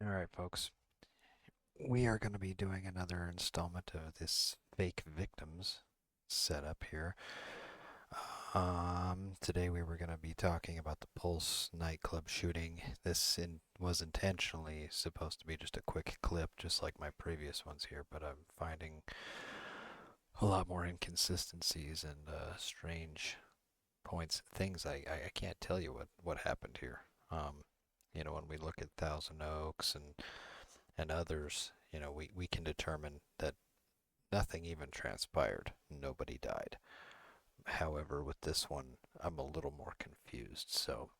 All right, folks. We are going to be doing another installment of this fake victims setup here. Today we were going to be talking about the Pulse Nightclub shooting. Was intentionally supposed to be just a quick clip, just like my previous ones here, but I'm finding a lot more inconsistencies and strange points, things I can't tell you what happened here. When we look at Thousand Oaks and others, we can determine that nothing even transpired. Nobody died. However, with this one, I'm a little more confused. So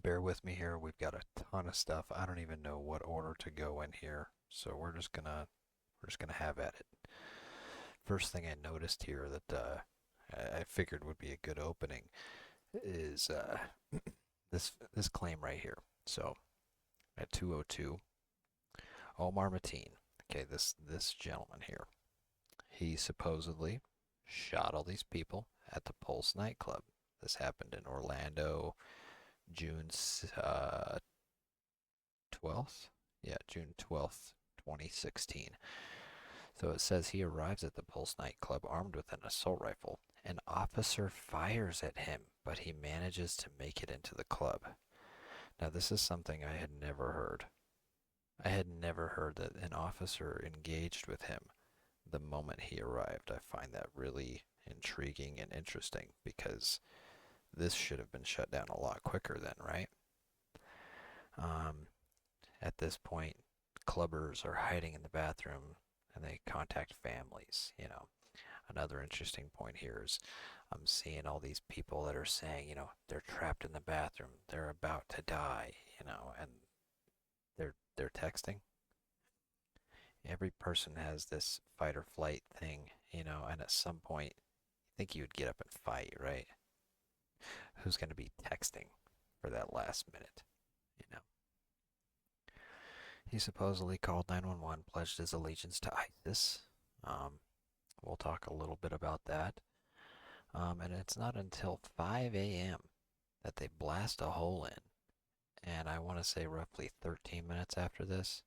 bear with me here. We've got a ton of stuff. I don't even know what order to go in here. So we're just gonna have at it. First thing I noticed here that I figured would be a good opening is this claim right here. So at 202, Omar Mateen. Okay, this gentleman here. He supposedly shot all these people at the Pulse nightclub. This happened in Orlando, June 12th. Yeah, June 12th, 2016. So it says he arrives at the Pulse nightclub armed with an assault rifle. An officer fires at him, but he manages to make it into the club. Now, this is something I had never heard. I had never heard that an officer engaged with him the moment he arrived. I find that really intriguing and interesting because this should have been shut down a lot quicker then, right? Um, at this point, clubbers are hiding in the bathroom and they contact families. Another interesting point here is I'm seeing all these people that are saying, they're trapped in the bathroom, they're about to die, and they're texting. Every person has this fight or flight thing, and at some point, you think you would get up and fight, right? Who's going to be texting for that last minute? You know, he supposedly called 911, pledged his allegiance to ISIS. Um, we'll talk a little bit about that. And it's not until 5 a.m. that they blast a hole in. And I want to say roughly 13 minutes after this,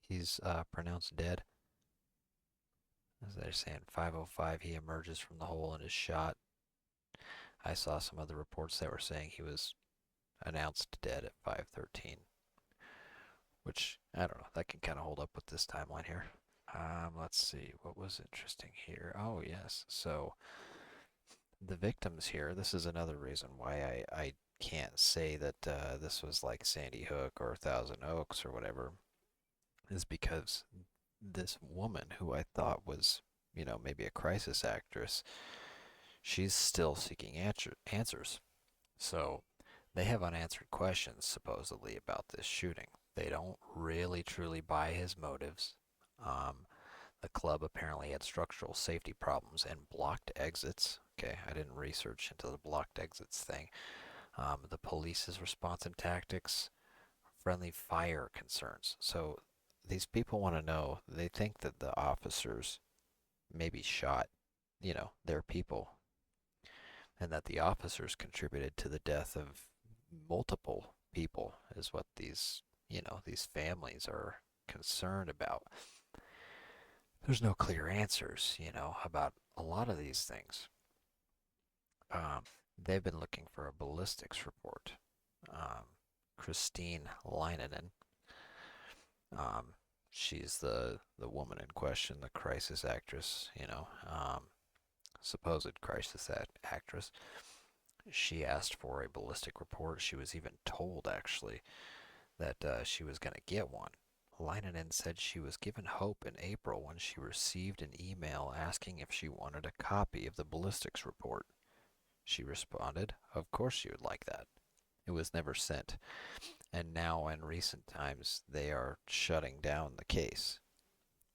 he's pronounced dead. As they're saying, 5:05, he emerges from the hole and is shot. I saw some other reports that were saying he was announced dead at 5:13, which I don't know. That can kind of hold up with this timeline here. Let's see what was interesting here. Oh yes, so the victims here. This is another reason why I can't say that this was like Sandy Hook or Thousand Oaks or whatever, is because this woman who I thought was maybe a crisis actress, she's still seeking answers. So they have unanswered questions supposedly about this shooting. They don't really truly buy his motives. Um, the club apparently had structural safety problems and blocked exits. Okay, I didn't research into the blocked exits thing. The police's response and tactics, friendly fire concerns. So these people want to know, they think that the officers maybe shot their people, and that the officers contributed to the death of multiple people, is what these families are concerned about. There's no clear answers about a lot of these things. They've been looking for a ballistics report. Um, Christine Leinonen, um, she's the woman in question, the crisis actress, supposed crisis actress. She asked for a ballistic report. She was even told, actually, that she was going to get one. Leinonen said she was given hope in April when she received an email asking if she wanted a copy of the ballistics report. She responded, of course she would like that. It was never sent. And now, in recent times, they are shutting down the case.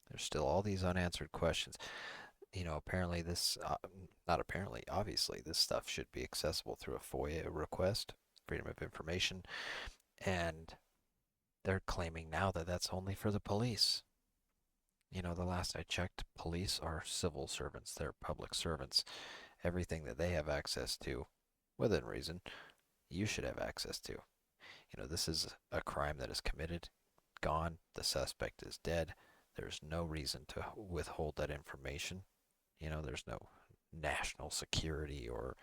There's still all these unanswered questions. Apparently not apparently, obviously, this stuff should be accessible through a FOIA request, Freedom of Information, and they're claiming now that that's only for the police. The last I checked, police are civil servants, they're public servants. Everything that they have access to, within reason, you should have access to. This is a crime that is committed. gone. The suspect is dead. There's no reason to withhold that information. There's no national security or,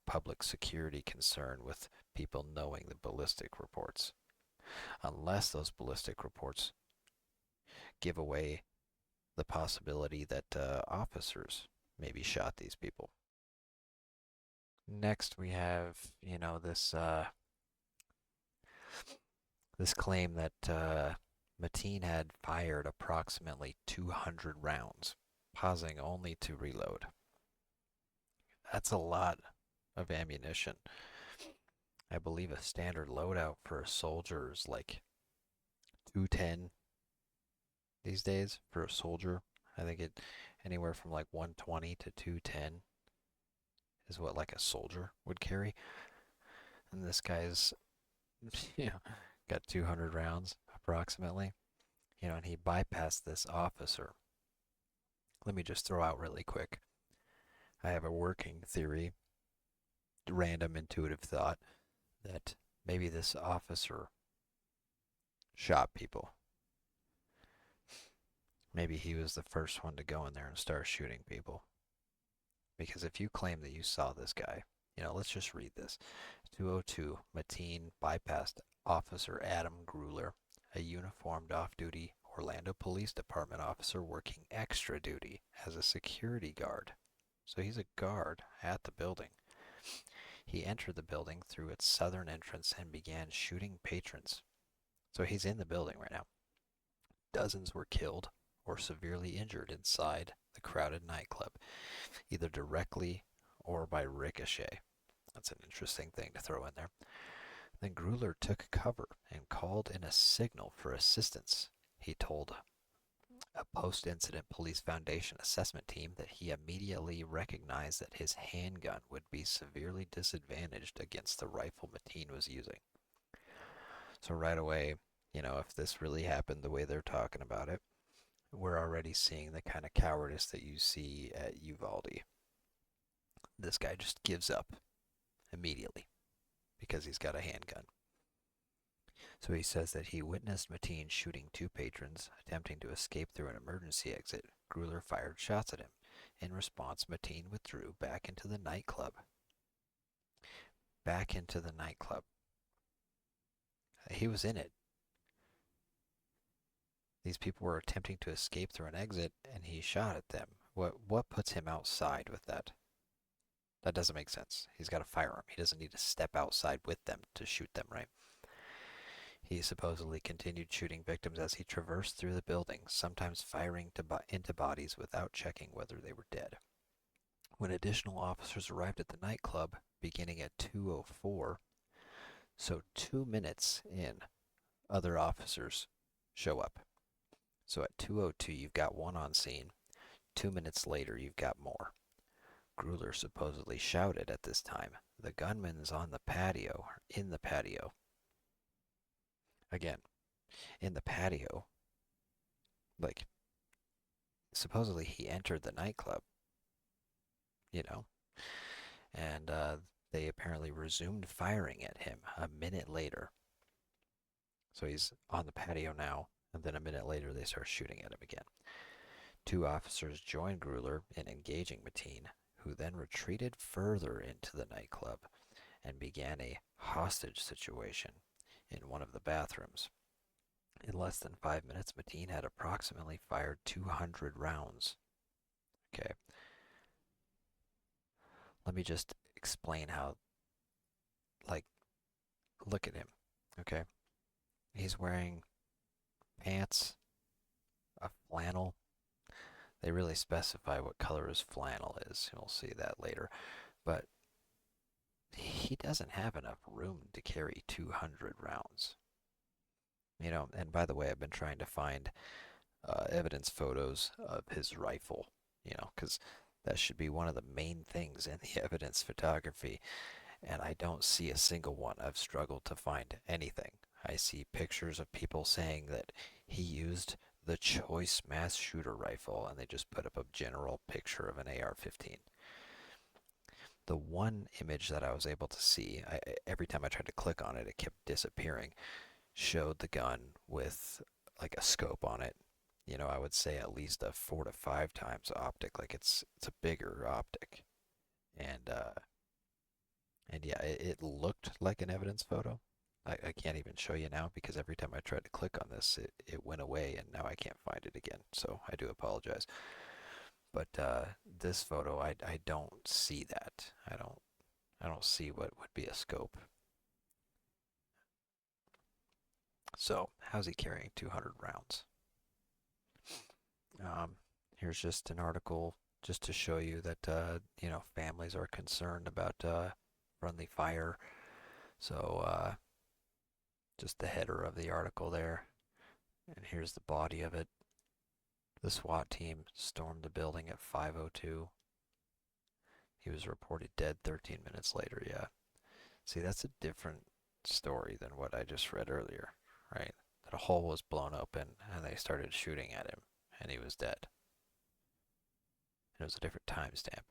public security concern with people knowing the ballistic reports, unless those ballistic reports give away the possibility that officers maybe shot these people. Next, we have, this claim that Mateen had fired approximately 200 rounds, pausing only to reload. That's a lot of ammunition. I believe a standard loadout for a soldier is like 210 these days for a soldier. I think it anywhere from like 120 to 210 is what like a soldier would carry. And this guy's, you know, got 200 rounds approximately. And he bypassed this officer. Let me just throw out really quick. I have a working theory, random intuitive thought, that maybe this officer shot people. Maybe he was the first one to go in there and start shooting people. Because if you claim that you saw this guy, let's just read this. 202, Mateen bypassed Officer Adam Gruler, a uniformed off-duty Orlando Police Department officer working extra duty as a security guard. So he's a guard at the building. He entered the building through its southern entrance and began shooting patrons. So he's in the building right now. Dozens were killed or severely injured inside the crowded nightclub, either directly or by ricochet. That's an interesting thing to throw in there. Then Gruler took cover and called in a signal for assistance. He told a post-incident police foundation assessment team that he immediately recognized that his handgun would be severely disadvantaged against the rifle Mateen was using. So right away, if this really happened the way they're talking about it, we're already seeing the kind of cowardice that you see at Uvalde. This guy just gives up immediately because he's got a handgun. So he says that he witnessed Mateen shooting two patrons attempting to escape through an emergency exit. Gruler fired shots at him. In response, Mateen withdrew back into the nightclub. Back into the nightclub. He was in it. These people were attempting to escape through an exit, and he shot at them. What puts him outside with that? That doesn't make sense. He's got a firearm. He doesn't need to step outside with them to shoot them, right? He supposedly continued shooting victims as he traversed through the building, sometimes firing into bodies without checking whether they were dead. When additional officers arrived at the nightclub, beginning at 2:04, so 2 minutes in, other officers show up. So at 2:02, you've got one on scene. 2 minutes later, you've got more. Gruler supposedly shouted at this time, "The gunman's on the patio," or in the patio. Again, in the patio. Like, supposedly he entered the nightclub, and they apparently resumed firing at him a minute later. So he's on the patio now, and then a minute later they start shooting at him again. Two officers joined Gruler in engaging Mateen, who then retreated further into the nightclub and began a hostage situation in one of the bathrooms. In less than 5 minutes, Mateen had approximately fired 200 rounds. Okay. Let me just explain how, look at him, okay? He's wearing pants, a flannel. They really specify what color his flannel is. We'll see that later. But he doesn't have enough room to carry 200 rounds. And by the way, I've been trying to find evidence photos of his rifle, because that should be one of the main things in the evidence photography. And I don't see a single one. I've struggled to find anything. I see pictures of people saying that he used the choice mass shooter rifle, and they just put up a general picture of an AR-15. The one image that I was able to see, every time I tried to click on it, it kept disappearing, showed the gun with like a scope on it. I would say at least a 4 to 5 times optic. Like it's a bigger optic, and yeah, it looked like an evidence photo. I can't even show you now because every time I tried to click on this, it went away, and now I can't find it again. So I do apologize. But this photo, I don't see that. I don't see what would be a scope. So how's he carrying 200 rounds? Um, Here's just an article just to show you that families are concerned about friendly fire. So just the header of the article there, and here's the body of it. The SWAT team stormed the building at 5:02. He was reported dead 13 minutes later. Yeah. See, that's a different story than what I just read earlier, right? That a hole was blown open and they started shooting at him and he was dead. It was a different timestamp.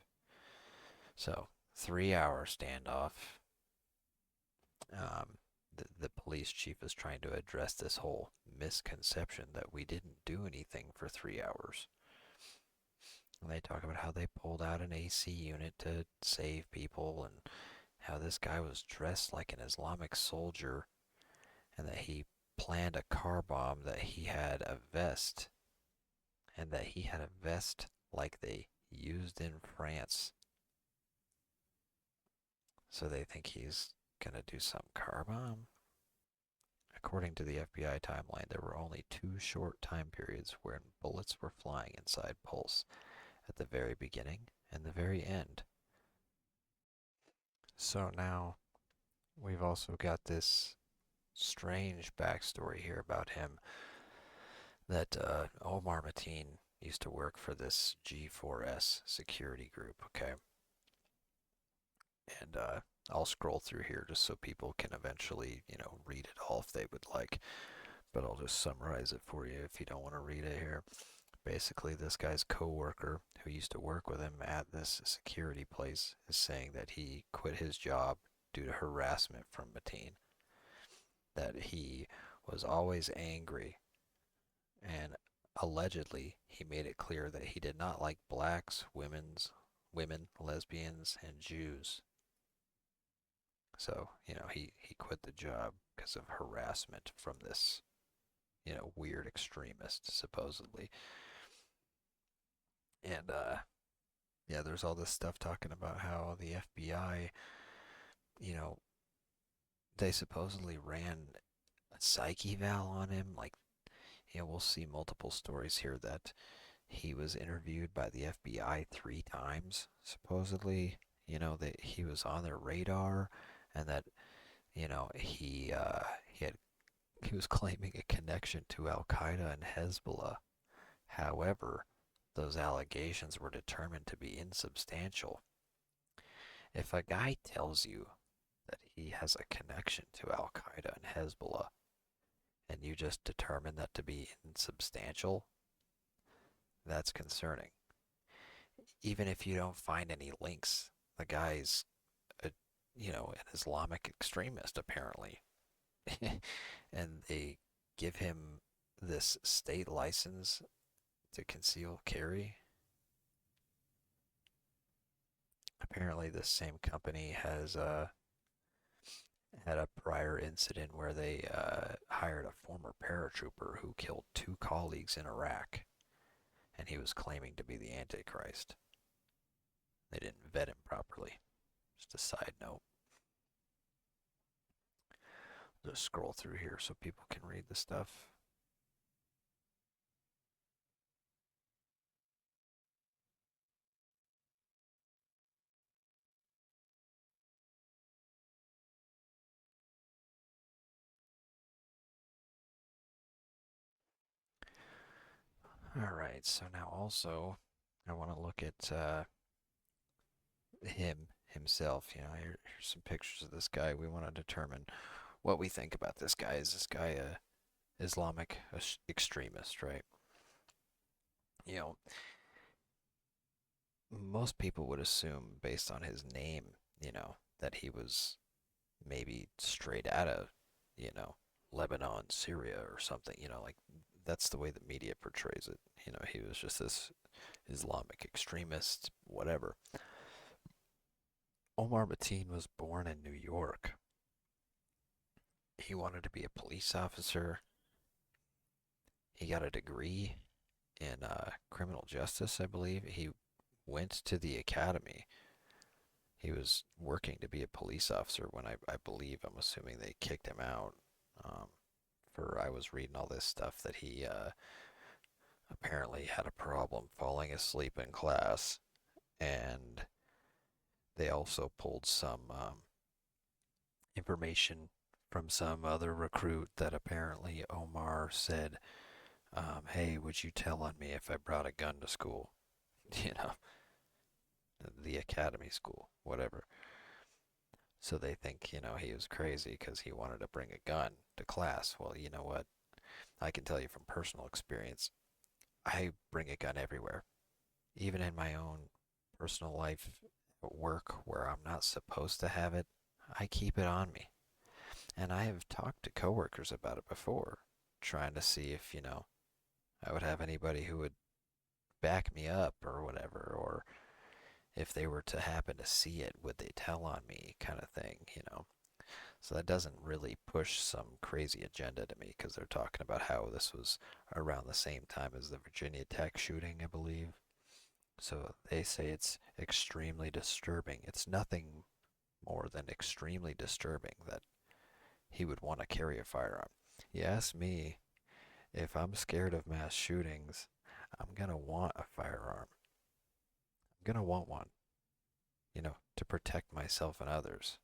So, 3 hour standoff. Um, the police chief is trying to address this whole misconception that we didn't do anything for 3 hours. And they talk about how they pulled out an AC unit to save people and how this guy was dressed like an Islamic soldier and that he planned a car bomb, that he had a vest, and that he had a vest like they used in France. So they think he's gonna do some car bomb. According to the FBI timeline, there were only 2 short time periods when bullets were flying inside Pulse, at the very beginning and the very end. So now we've also got this strange backstory here about him that Omar Mateen used to work for this G4S security group, okay? And I'll scroll through here just so people can eventually, read it all if they would like. But I'll just summarize it for you if you don't want to read it here. Basically, this guy's coworker who used to work with him at this security place is saying that he quit his job due to harassment from Mateen. That he was always angry, and allegedly he made it clear that he did not like blacks, women, lesbians, and Jews. So, he quit the job because of harassment from this, weird extremist, supposedly. And, yeah, there's all this stuff talking about how the FBI, you know, they supposedly ran a psych eval on him. Like, we'll see multiple stories here that he was interviewed by the FBI 3 times, supposedly. That he was on their radar, and that he was claiming a connection to Al Qaeda and Hezbollah. However, those allegations were determined to be insubstantial. If a guy tells you that he has a connection to Al Qaeda and Hezbollah, and you just determine that to be insubstantial, that's concerning. Even if you don't find any links, the guy's a, an Islamic extremist apparently, and they give him this state license to conceal carry. Apparently, this same company has had a prior incident where they hired a former paratrooper who killed 2 colleagues in Iraq, and he was claiming to be the Antichrist. They didn't vet him properly. Just a side note. Just scroll through here so people can read the stuff. All right, so now also I want to look at himself. Here's some pictures of this guy. We want to determine what we think about this guy. Is this guy a Islamic extremist, right? You know, most people would assume based on his name, that he was maybe straight out of, you know, Lebanon, Syria or something, like that's the way the media portrays it. He was just this Islamic extremist, whatever. Omar Mateen was born in New York. He wanted to be a police officer. He got a degree in criminal justice, I believe. He went to the academy. He was working to be a police officer when I believe, I'm assuming they kicked him out. Um, I was reading all this stuff that he apparently had a problem falling asleep in class, and they also pulled some information from some other recruit that apparently Omar said, "Hey, would you tell on me if I brought a gun to school?" You know, the academy school, whatever. So they think, he was crazy because he wanted to bring a gun to class. Well, you know what? I can tell you from personal experience, I bring a gun everywhere, even in my own personal life, work where I'm not supposed to have it. I keep it on me. And I have talked to coworkers about it before, trying to see if, I would have anybody who would back me up or whatever, or if they were to happen to see it, would they tell on me kind of thing. So that doesn't really push some crazy agenda to me because they're talking about how this was around the same time as the Virginia Tech shooting, I believe. So they say it's extremely disturbing. It's nothing more than extremely disturbing that he would want to carry a firearm. You ask me, if I'm scared of mass shootings, I'm going to want a firearm. I'm going to want one, to protect myself and others.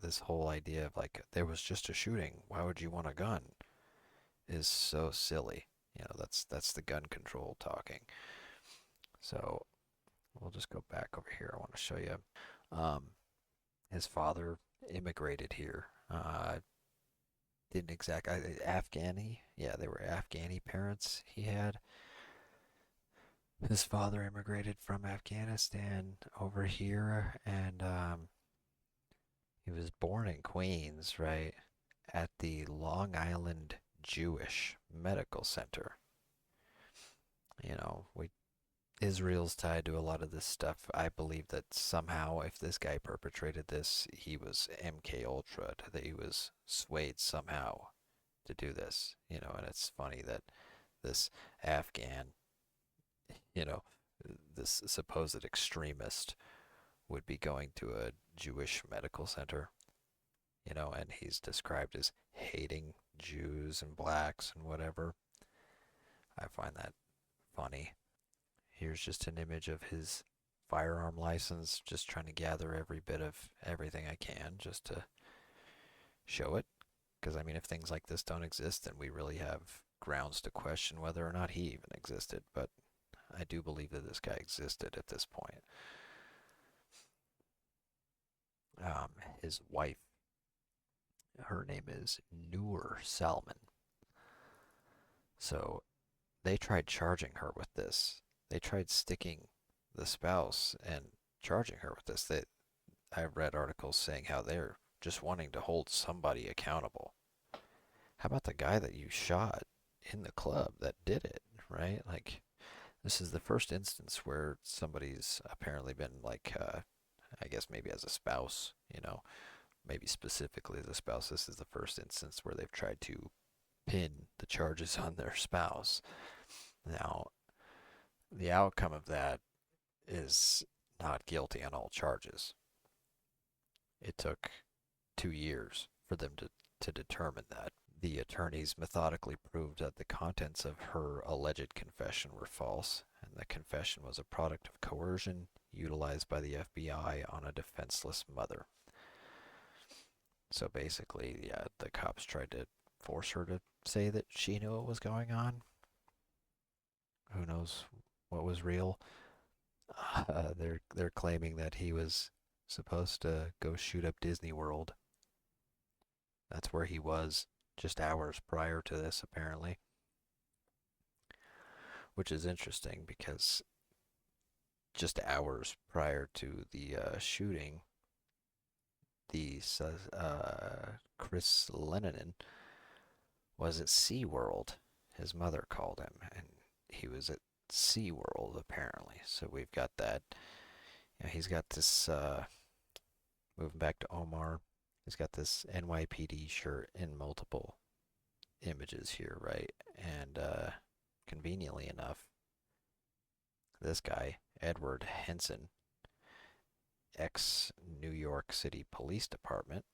This whole idea of like, there was just a shooting, why would you want a gun? Is so silly. That's the gun control talking. So we'll just go back over here. I want to show you. Um, his father immigrated here. Didn't exactly Afghani. Yeah, they were Afghani parents he had. His father immigrated from Afghanistan over here, and he was born in Queens, right, at the Long Island Jewish Medical Center. We Israel's tied to a lot of this stuff. I believe that somehow, if this guy perpetrated this, he was MK Ultra, that he was swayed somehow to do this. And it's funny that this Afghan, you know, this supposed extremist would be going to a Jewish medical center, and he's described as hating Jews and blacks and whatever. I find that funny. Here's just an image of his firearm license, just trying to gather every bit of everything I can just to show it. Because, I mean, if things like this don't exist, then we really have grounds to question whether or not he even existed. But I do believe that this guy existed at this point. His wife, her name is Noor Salman. So they tried charging her with this. They tried sticking the spouse and charging her with this. I've read articles saying how they're just wanting to hold somebody accountable. How about the guy that you shot in the club that did it, right? Like, this is the first instance where somebody's apparently been like, I guess maybe as a spouse, maybe specifically as a spouse. This is the first instance where they've tried to pin the charges on their spouse. Now, the outcome of that is not guilty on all charges. It took 2 years for them to determine that. The attorneys methodically proved that the contents of her alleged confession were false, and the confession was a product of coercion utilized by the FBI on a defenseless mother. So basically, yeah, the cops tried to force her to say that she knew what was going on. Who knows what was real? They're claiming that he was supposed to go shoot up Disney World. That's where he was just hours prior to this, apparently. Which is interesting because just hours prior to the shooting, the Chris Lenin was at SeaWorld. his mother called him, and he was at SeaWorld apparently. So we've got that. You know, he's got this moving back to Omar. He's got this NYPD shirt in multiple images here, right? And conveniently enough, this guy, Edward Henson, ex New York City Police Department,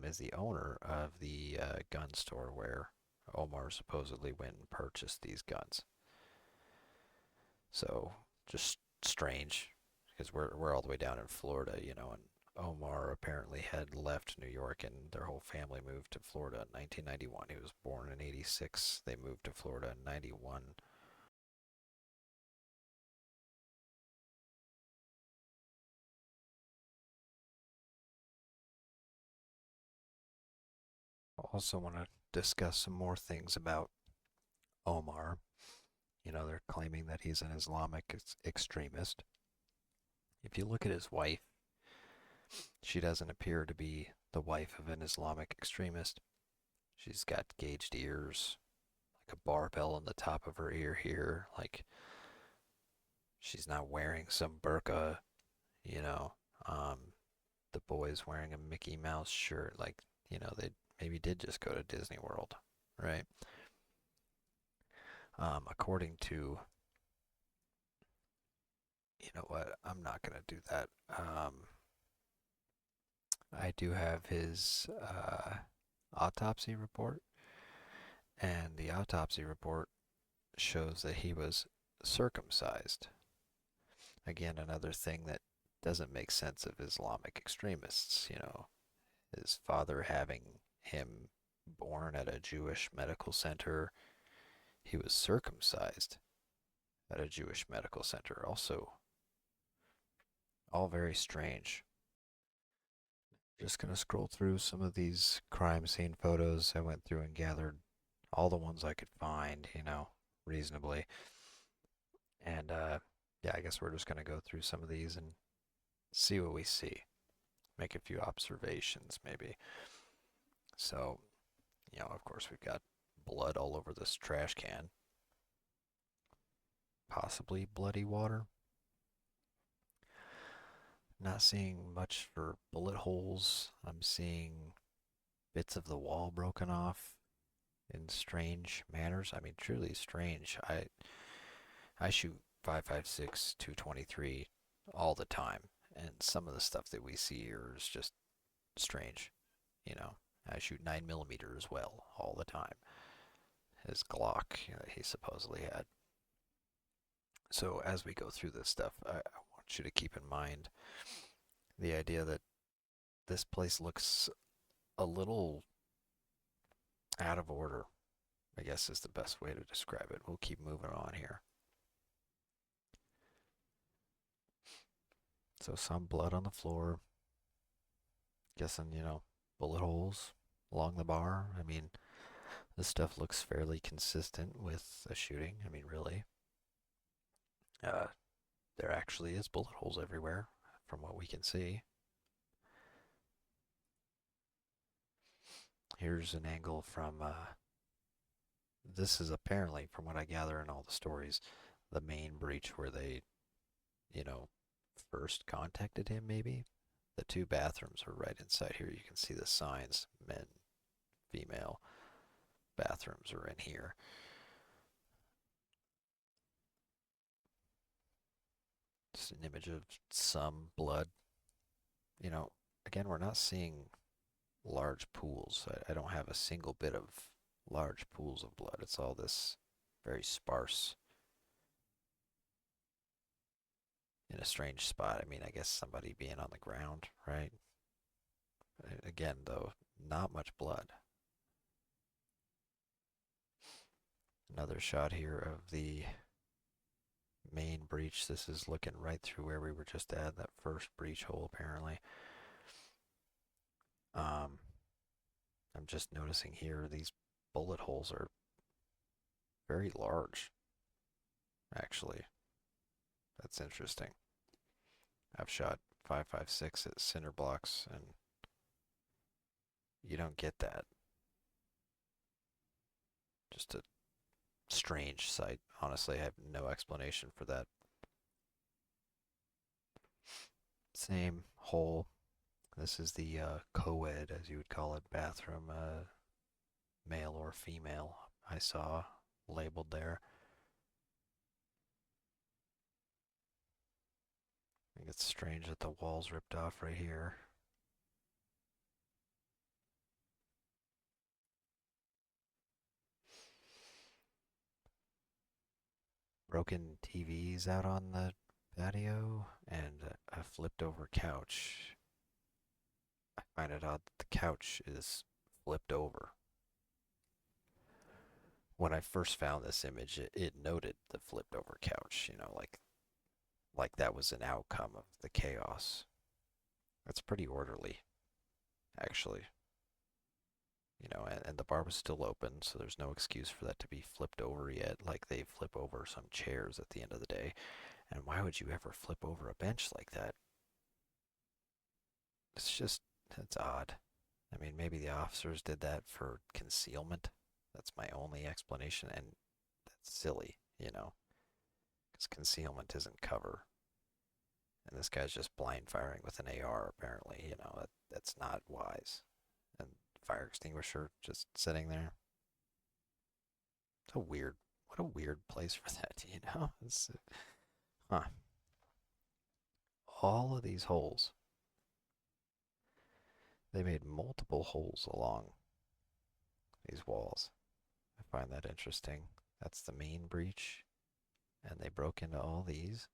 is the owner of the gun store where Omar supposedly went and purchased these guns. So just strange because we're all the way down in Florida, you know, and Omar apparently had left New York and their whole family moved to Florida in 1991. He was born in 86. They moved to Florida in 91. I also want to discuss some more things about Omar. You know, they're claiming that he's an Islamic extremist. If you look at his wife, she doesn't appear to be the wife of an Islamic extremist. She's got gauged ears, like a barbell on the top of her ear here. Like she's not wearing some burqa, you know. The boy's wearing a Mickey Mouse shirt. Like, you know, they maybe did just go to Disney World, right? According to, you know what, I'm not going to do that. I do have his autopsy report, and the autopsy report shows that he was circumcised. Again, another thing that doesn't make sense of Islamic extremists, you know, his father having him born at a Jewish medical center. He was circumcised at a Jewish medical center. Also, all very strange. Just going to scroll through some of these crime scene photos. I went through and gathered all the ones I could find, you know, reasonably. And yeah, I guess we're just going to go through some of these and see what we see. Make a few observations, maybe. So, you know, of course, we've got blood all over this trash can. Possibly bloody water. Not seeing much for bullet holes. I'm seeing bits of the wall broken off in strange manners. I mean, truly strange. I shoot 5.56, 223 all the time, and some of the stuff that we see here is just strange. You know, I shoot 9mm as well all the time. His Glock that he supposedly had. So as we go through this stuff, I want you to keep in mind the idea that this place looks a little out of order, I guess is the best way to describe it. We'll keep moving on here. So some blood on the floor. Guessing, you know, bullet holes along the bar. I mean, this stuff looks fairly consistent with a shooting. I mean, really. Uh, there actually is bullet holes everywhere from what we can see. Here's an angle from, this is apparently, from what I gather in all the stories, the main breach where they, you know, first contacted him, maybe. The two bathrooms are right inside here. You can see the signs, men, female bathrooms are in here. Just an image of some blood. You know, again, we're not seeing large pools. I don't have a single bit of large pools of blood. It's all this very sparse in a strange spot. I mean, I guess somebody being on the ground, right? Again, though, not much blood. Another shot here of the main breach. This is looking right through where we were just at, that first breach hole, apparently. I'm just noticing here these bullet holes are very large, actually. That's interesting. I've shot 5.56 at cinder blocks, and you don't get that. Just a strange sight. Honestly, I have no explanation for that. Same hole. This is the co-ed, as you would call it, bathroom, male or female. I saw labeled there. I think it's strange that the wall's ripped off right here. Broken TVs out on the patio and a flipped over couch. I find it odd that the couch is flipped over. When I first found this image, it noted the flipped over couch, like that was an outcome of the chaos. That's pretty orderly, actually. And the bar was still open, so there's no excuse for that to be flipped over yet, like they flip over some chairs at the end of the day. And why would you ever flip over a bench like that? It's odd. I mean, maybe the officers did that for concealment. That's my only explanation, and that's silly, because concealment isn't cover. And this guy's just blind firing with an AR, apparently, that's not wise. And fire extinguisher just sitting there. What a weird place for that. Huh. All of these holes, they made multiple holes along these walls. I find that interesting. That's the main breach, and they broke into all these.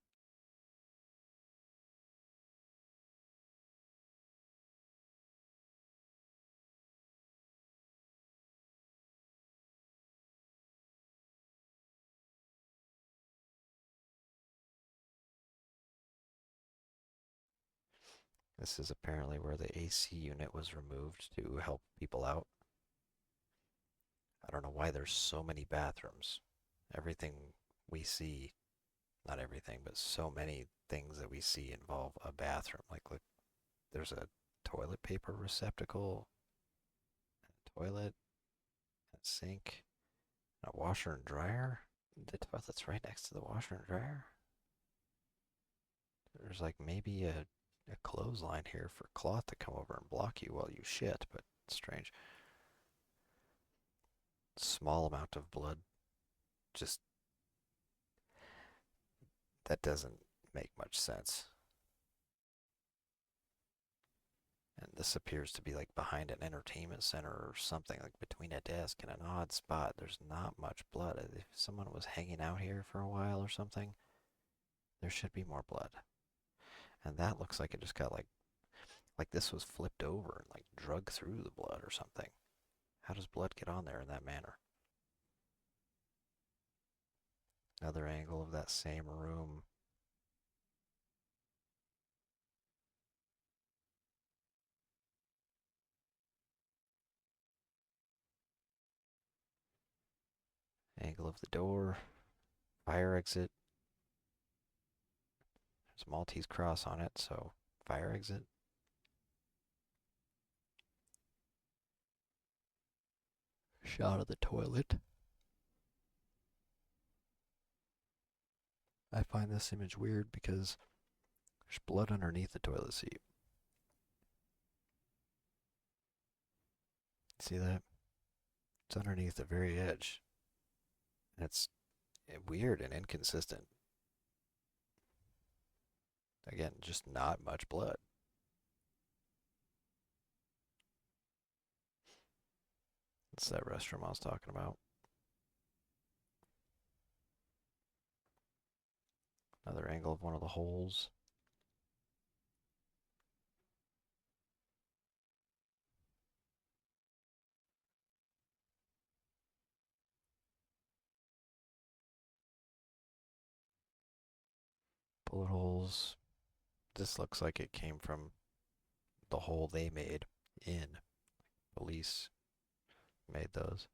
This is apparently where the AC unit was removed to help people out. I don't know why there's so many bathrooms. Everything we see, not everything, but so many things that we see involve a bathroom. Like, look, there's a toilet paper receptacle, a toilet, a sink, a washer and dryer. The toilet's right next to the washer and dryer. There's like maybe a clothesline here for cloth to come over and block you while you shit, but strange. Small amount of blood. Just that doesn't make much sense. And this appears to be like behind an entertainment center or something, like between a desk and an odd spot. There's not much blood. If someone was hanging out here for a while or something, there should be more blood. And that looks like it just got like this was flipped over and like drug through the blood or something. How does blood get on there in that manner? Another angle of that same room. Angle of the door. Fire exit. There's a Maltese cross on it, so fire exit. Shot of the toilet. I find this image weird because there's blood underneath the toilet seat. See that? It's underneath the very edge. And it's weird and inconsistent. Again, just not much blood. It's that restroom I was talking about. Another angle of one of the holes. Bullet holes. This looks like it came from the hole they made in. Police made those.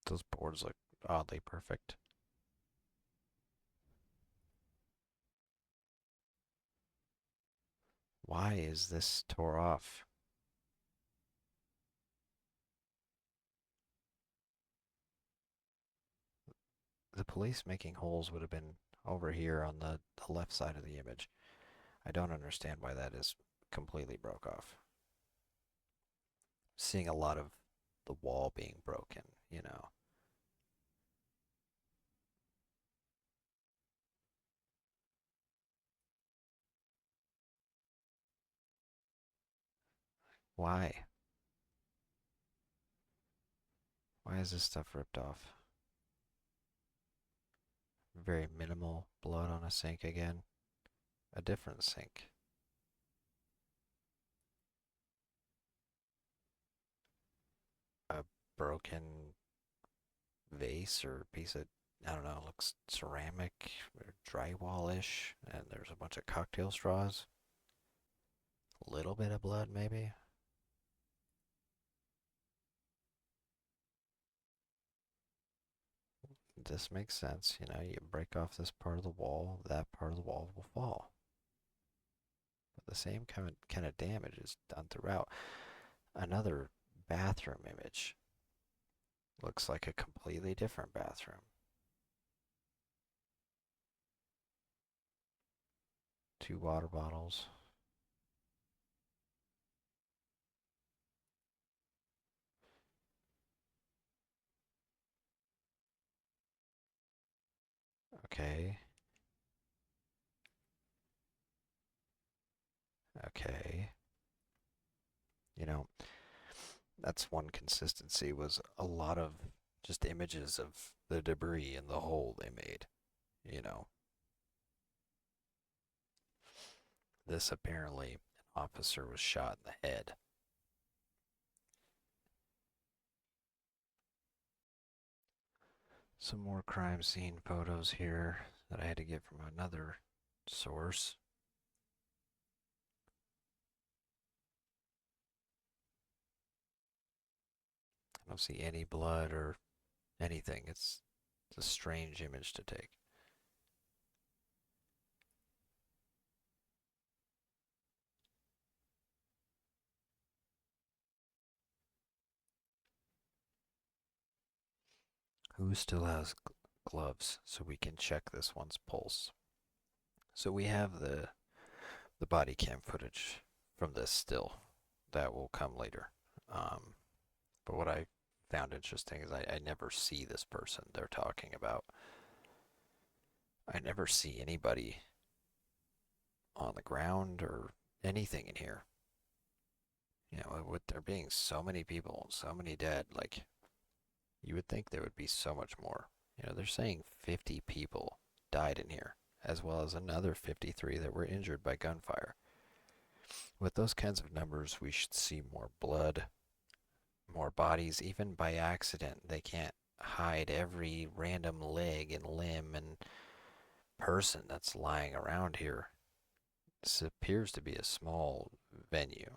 Those boards look oddly perfect. Why is this tore off? The police making holes would have been over here on the left side of the image. I don't understand why that is completely broke off. Seeing a lot of the wall being broken. Why? Why is this stuff ripped off? Very minimal blood on a sink again. A different sink. A broken vase or piece of, I don't know, looks ceramic or drywall-ish, and there's a bunch of cocktail straws. A little bit of blood, maybe. This makes sense. You break off this part of the wall, that part of the wall will fall. But the same kind of damage is done throughout. Another bathroom image. Looks like a completely different bathroom. Two water bottles. Okay. Okay. You know, that's one consistency was a lot of just images of the debris in the hole they made. You know, this apparently an officer was shot in the head. Some more crime scene photos here that I had to get from another source. I don't see any blood or anything. It's a strange image to take. Who still has gloves so we can check this one's pulse? So we have the body cam footage from this still. That will come later. Um, but what I found interesting is I never see this person they're talking about. I never see anybody on the ground or anything in here. With there being so many people and so many dead, like you would think there would be so much more. They're saying 50 people died in here, as well as another 53 that were injured by gunfire. With those kinds of numbers, we should see more blood, more bodies, even by accident. They can't hide every random leg and limb and person that's lying around here. This appears to be a small venue,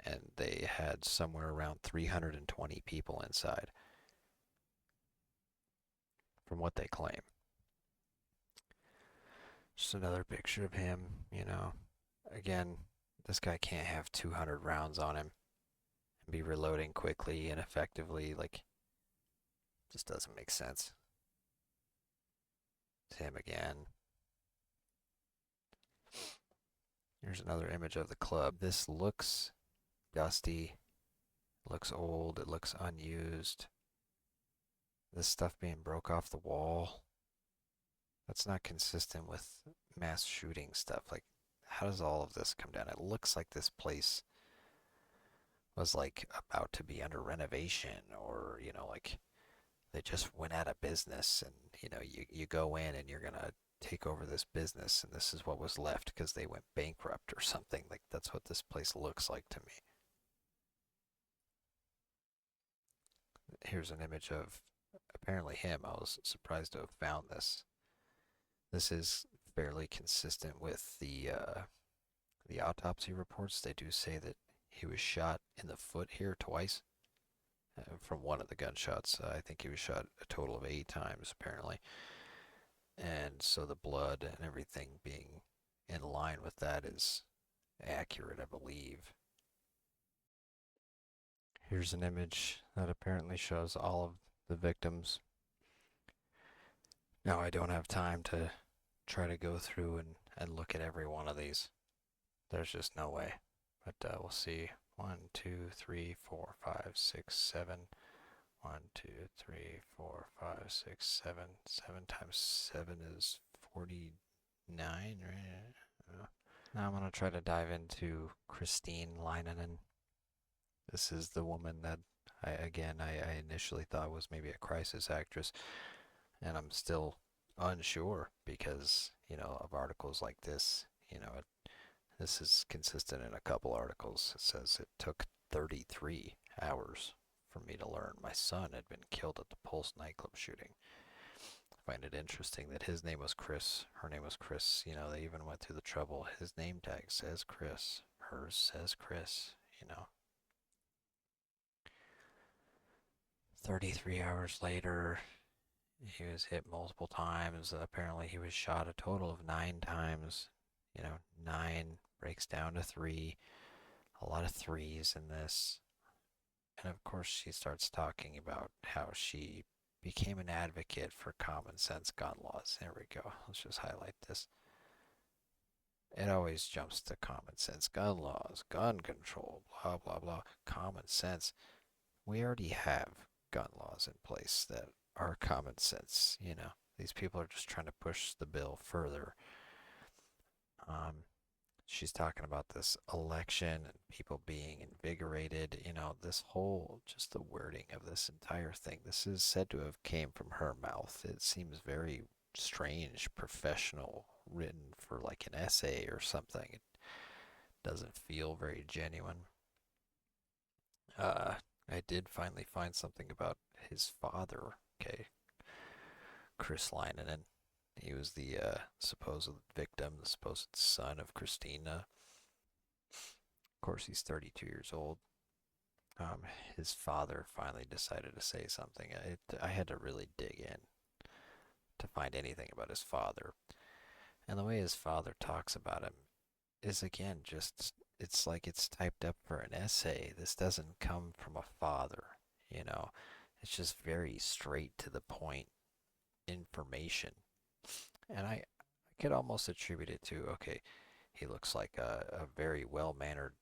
and they had somewhere around 320 people inside, from what they claim. Just another picture of him. Again, this guy can't have 200 rounds on him and be reloading quickly and effectively. Like, just doesn't make sense. It's him again. Here's another image of the club. This looks dusty, looks old, it looks unused. This stuff being broke off the wall, that's not consistent with mass shooting stuff. Like, how does all of this come down? It looks like this place was like about to be under renovation or, like they just went out of business and, you go in and you're gonna take over this business and this is what was left because they went bankrupt or something. Like that's what this place looks like to me. Here's an image of apparently him. I was surprised to have found this. This is fairly consistent with the autopsy reports. They do say that he was shot in the foot here twice. From one of the gunshots, I think he was shot a total of 8 times apparently. And so the blood and everything being in line with that is accurate, I believe. Here's an image that apparently shows all of the victims. Now, I don't have time to try to go through and look at every one of these. There's just no way. But we'll see. 1, 2, 3, 4, 5, 6, 7. 1, 2, 3, 4, 5, 6, 7. 7 times 7 is 49, right? Now I'm going to try to dive into Christine Leinonen. This is the woman that I initially thought was maybe a crisis actress, and I'm still unsure because, of articles like this. This is consistent in a couple articles. It says it took 33 hours for me to learn my son had been killed at the Pulse nightclub shooting. I find it interesting that his name was Chris, her name was Chris. They even went through the trouble. His name tag says Chris, hers says Chris. 33 hours later, he was hit multiple times. Apparently, he was shot a total of 9 times. 9 breaks down to 3. A lot of threes in this. And of course, she starts talking about how she became an advocate for common sense gun laws. There we go. Let's just highlight this. It always jumps to common sense gun laws, gun control, blah, blah, blah. Common sense. We already have gun laws in place that are common sense. These people are just trying to push the bill further. She's talking about this election and people being invigorated. This whole, just the wording of this entire thing. This is said to have came from her mouth. It seems very strange, professional, written for like an essay or something. It doesn't feel very genuine. I did finally find something about his father. Okay, Chris Leinonen. He was the supposed victim, the supposed son of Christina. Of course, he's 32 years old. Um, his father finally decided to say something. I had to really dig in to find anything about his father. And the way his father talks about him is, again, just, it's like it's typed up for an essay. This doesn't come from a father, you know? It's just very straight to the point information. And I could almost attribute it to, okay, he looks like a very well-mannered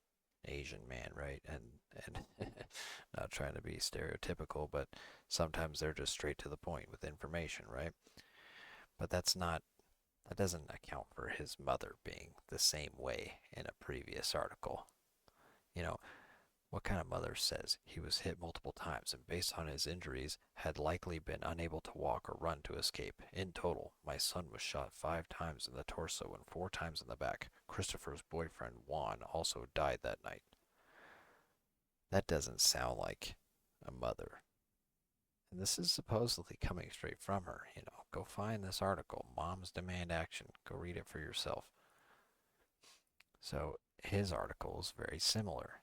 Asian man, right? And not trying to be stereotypical, but sometimes they're just straight to the point with information, right? But that doesn't account for his mother being the same way in a previous article. You know, what kind of mother says he was hit multiple times and based on his injuries had likely been unable to walk or run to escape? In total, my son was shot 5 times in the torso and 4 times in the back. Christopher's boyfriend, Juan, also died that night. That doesn't sound like a mother. And this is supposedly coming straight from her. Go find this article, Moms Demand Action. Go read it for yourself. So his article is very similar.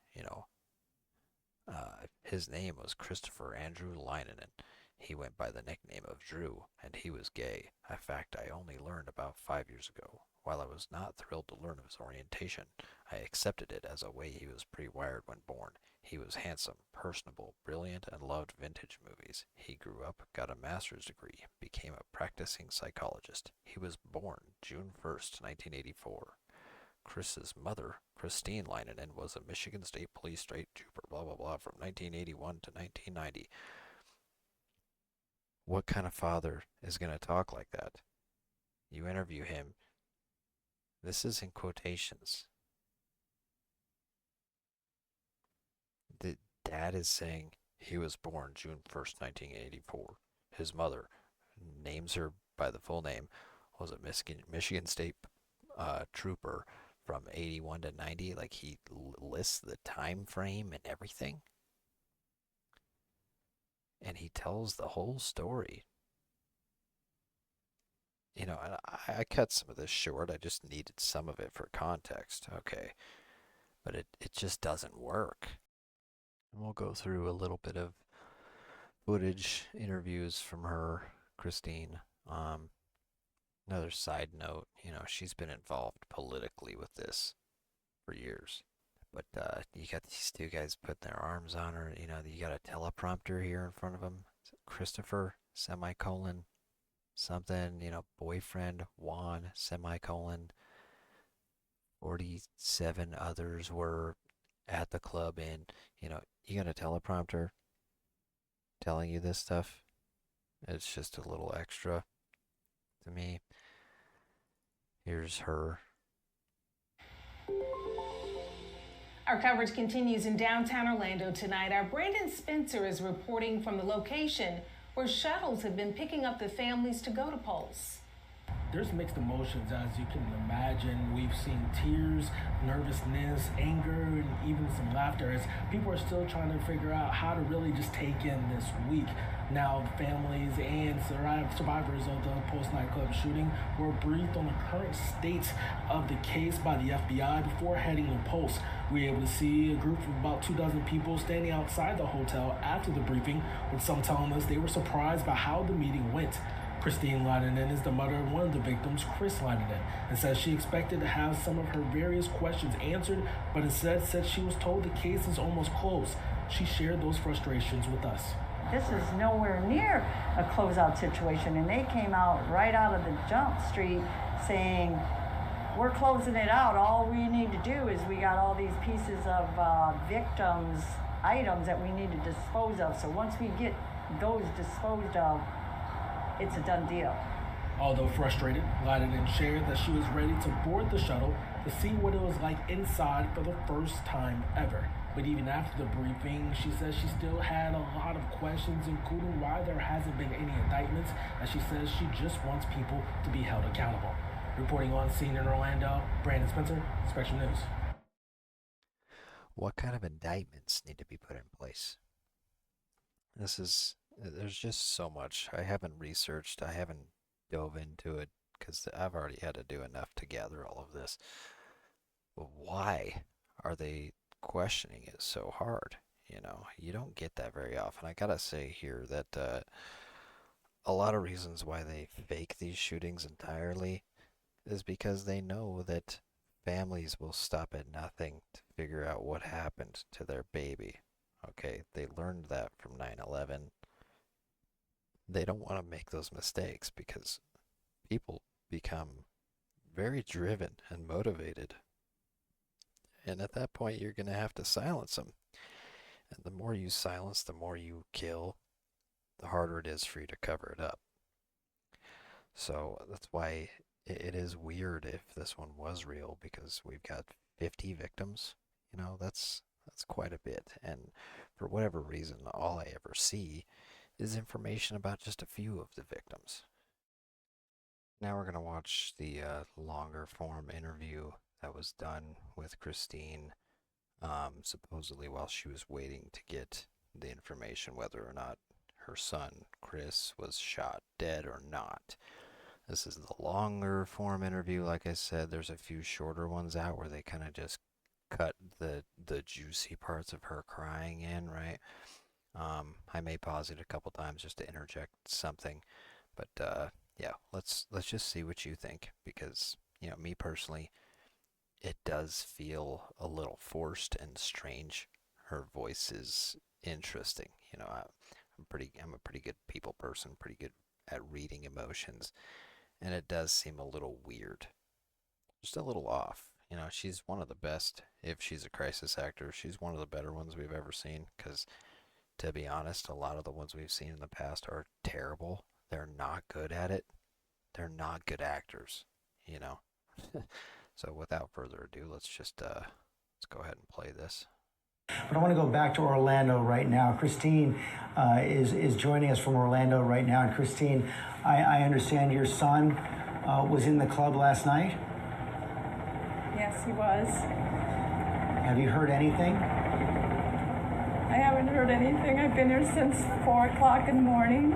His name was Christopher Andrew Leinonen. He went by the nickname of Drew, and he was gay, a fact I only learned about 5 years ago. While I was not thrilled to learn of his orientation, I accepted it as a way he was pre-wired when born. He was handsome, personable, brilliant, and loved vintage movies. He grew up, got a master's degree, became a practicing psychologist. He was born June 1st, 1984. Chris's mother, Christine Leinonen, was a Michigan State Police State Trooper, blah, blah, blah, from 1981 to 1990. What kind of father is going to talk like that? You interview him. This is in quotations. The dad is saying he was born June 1st, 1984. His mother names her by the full name, was a Michigan State trooper from 81 to 90. Like he lists the time frame and everything. And he tells the whole story. And I cut some of this short. I just needed some of it for context. Okay. But it just doesn't work. And we'll go through a little bit of footage, interviews from her, Christine. Another side note, she's been involved politically with this for years. But you got these two guys putting their arms on her. You know, you got a teleprompter here in front of them. Christopher, semicolon, something, boyfriend, Juan, semicolon. 47 others were at the club, and, you got a teleprompter telling you this stuff. It's just a little extra to me. Here's her. Our coverage continues in downtown Orlando tonight. Our Brandon Spencer is reporting from the location where shuttles have been picking up the families to go to Pulse. There's mixed emotions, as you can imagine. We've seen tears, nervousness, anger, and even some laughter as people are still trying to figure out how to really just take in this week. Now, families and survivors of the Pulse Nightclub shooting were briefed on the current state of the case by the FBI before heading to Pulse. We were able to see a group of about 24 people standing outside the hotel after the briefing, with some telling us they were surprised by how the meeting went. Christine Leinen is the mother of one of the victims, Chris Leinen, and says she expected to have some of her various questions answered, but instead said she was told the case is almost closed. She shared those frustrations with us. This is nowhere near a closeout situation, and they came out right out of the jump street saying, we're closing it out. All we need to do is we got all these pieces of victims' items that we need to dispose of. So once we get those disposed of, it's a done deal. Although frustrated, Leinen shared that she was ready to board the shuttle to see what it was like inside for the first time ever. But even after the briefing, she says she still had a lot of questions, including why there hasn't been any indictments, as she says she just wants people to be held accountable. Reporting on scene in Orlando, Brandon Spencer, Spectrum News. What kind of indictments need to be put in place? There's just so much. I haven't researched, I haven't dove into it, because I've already had to do enough to gather all of this. But why are they questioning it so hard? You don't get that very often. I gotta say here that a lot of reasons why they fake these shootings entirely is because they know that families will stop at nothing to figure out what happened to their baby. Okay, they learned that from 9/11. They don't want to make those mistakes because people become very driven and motivated. And at that point, you're going to have to silence them. And the more you silence, the more you kill, the harder it is for you to cover it up. So that's why it is weird if this one was real, because we've got 50 victims. That's quite a bit. And for whatever reason, all I ever see is information about just a few of the victims. Now we're going to watch the longer form interview that was done with Christine, supposedly while she was waiting to get the information whether or not her son, Chris, was shot dead or not. This is the longer form interview. Like I said, there's a few shorter ones out where they kind of just cut the juicy parts of her crying in, right? I may pause it a couple times just to interject something, but yeah, let's just see what you think, because me personally, it does feel a little forced and strange. Her voice is interesting. I'm a pretty good people person, pretty good at reading emotions, and it does seem a little weird, just a little off. She's one of the best. If she's a crisis actor, she's one of the better ones we've ever seen, because to be honest, a lot of the ones we've seen in the past are terrible. They're not good at it. They're not good actors, So without further ado, let's go ahead and play this. But I want to go back to Orlando right now. Christine is joining us from Orlando right now. And Christine, I understand your son was in the club last night? Yes, he was. Have you heard anything? I haven't heard anything. I've been here since 4 o'clock in the morning.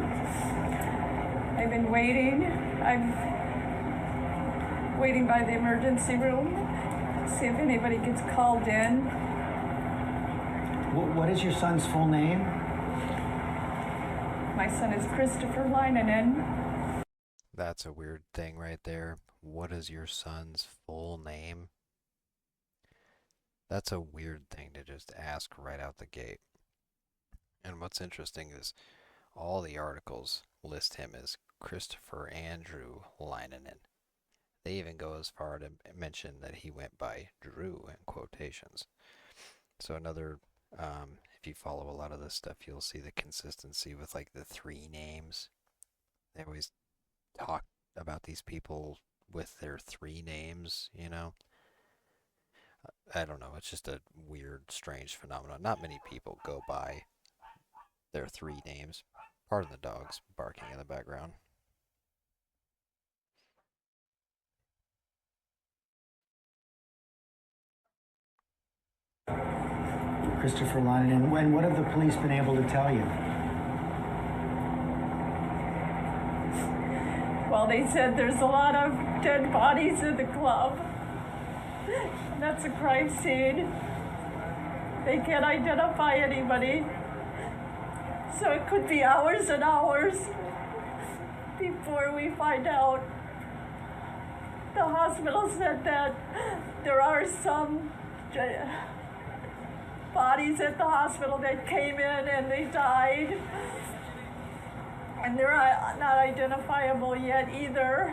I've been waiting. I'm waiting by the emergency room to see if anybody gets called in. What is your son's full name? My son is Christopher Leinen. That's a weird thing right there. What is your son's full name? That's a weird thing to just ask right out the gate. And what's interesting is all the articles list him as Christopher Andrew Leinenen. They even go as far to mention that he went by Drew in quotations. So if you follow a lot of this stuff, you'll see the consistency with like the three names. They always talk about these people with their three names, you know? I don't know. It's just a weird, strange phenomenon. Not many people go by their three names. Pardon the dogs barking in the background. Christopher Lyon, and what have the police been able to tell you? Well, they said there's a lot of dead bodies in the club. That's a crime scene. They can't identify anybody. So it could be hours and hours before we find out. The hospital said that there are some bodies at the hospital that came in and they died. And they're not identifiable yet either.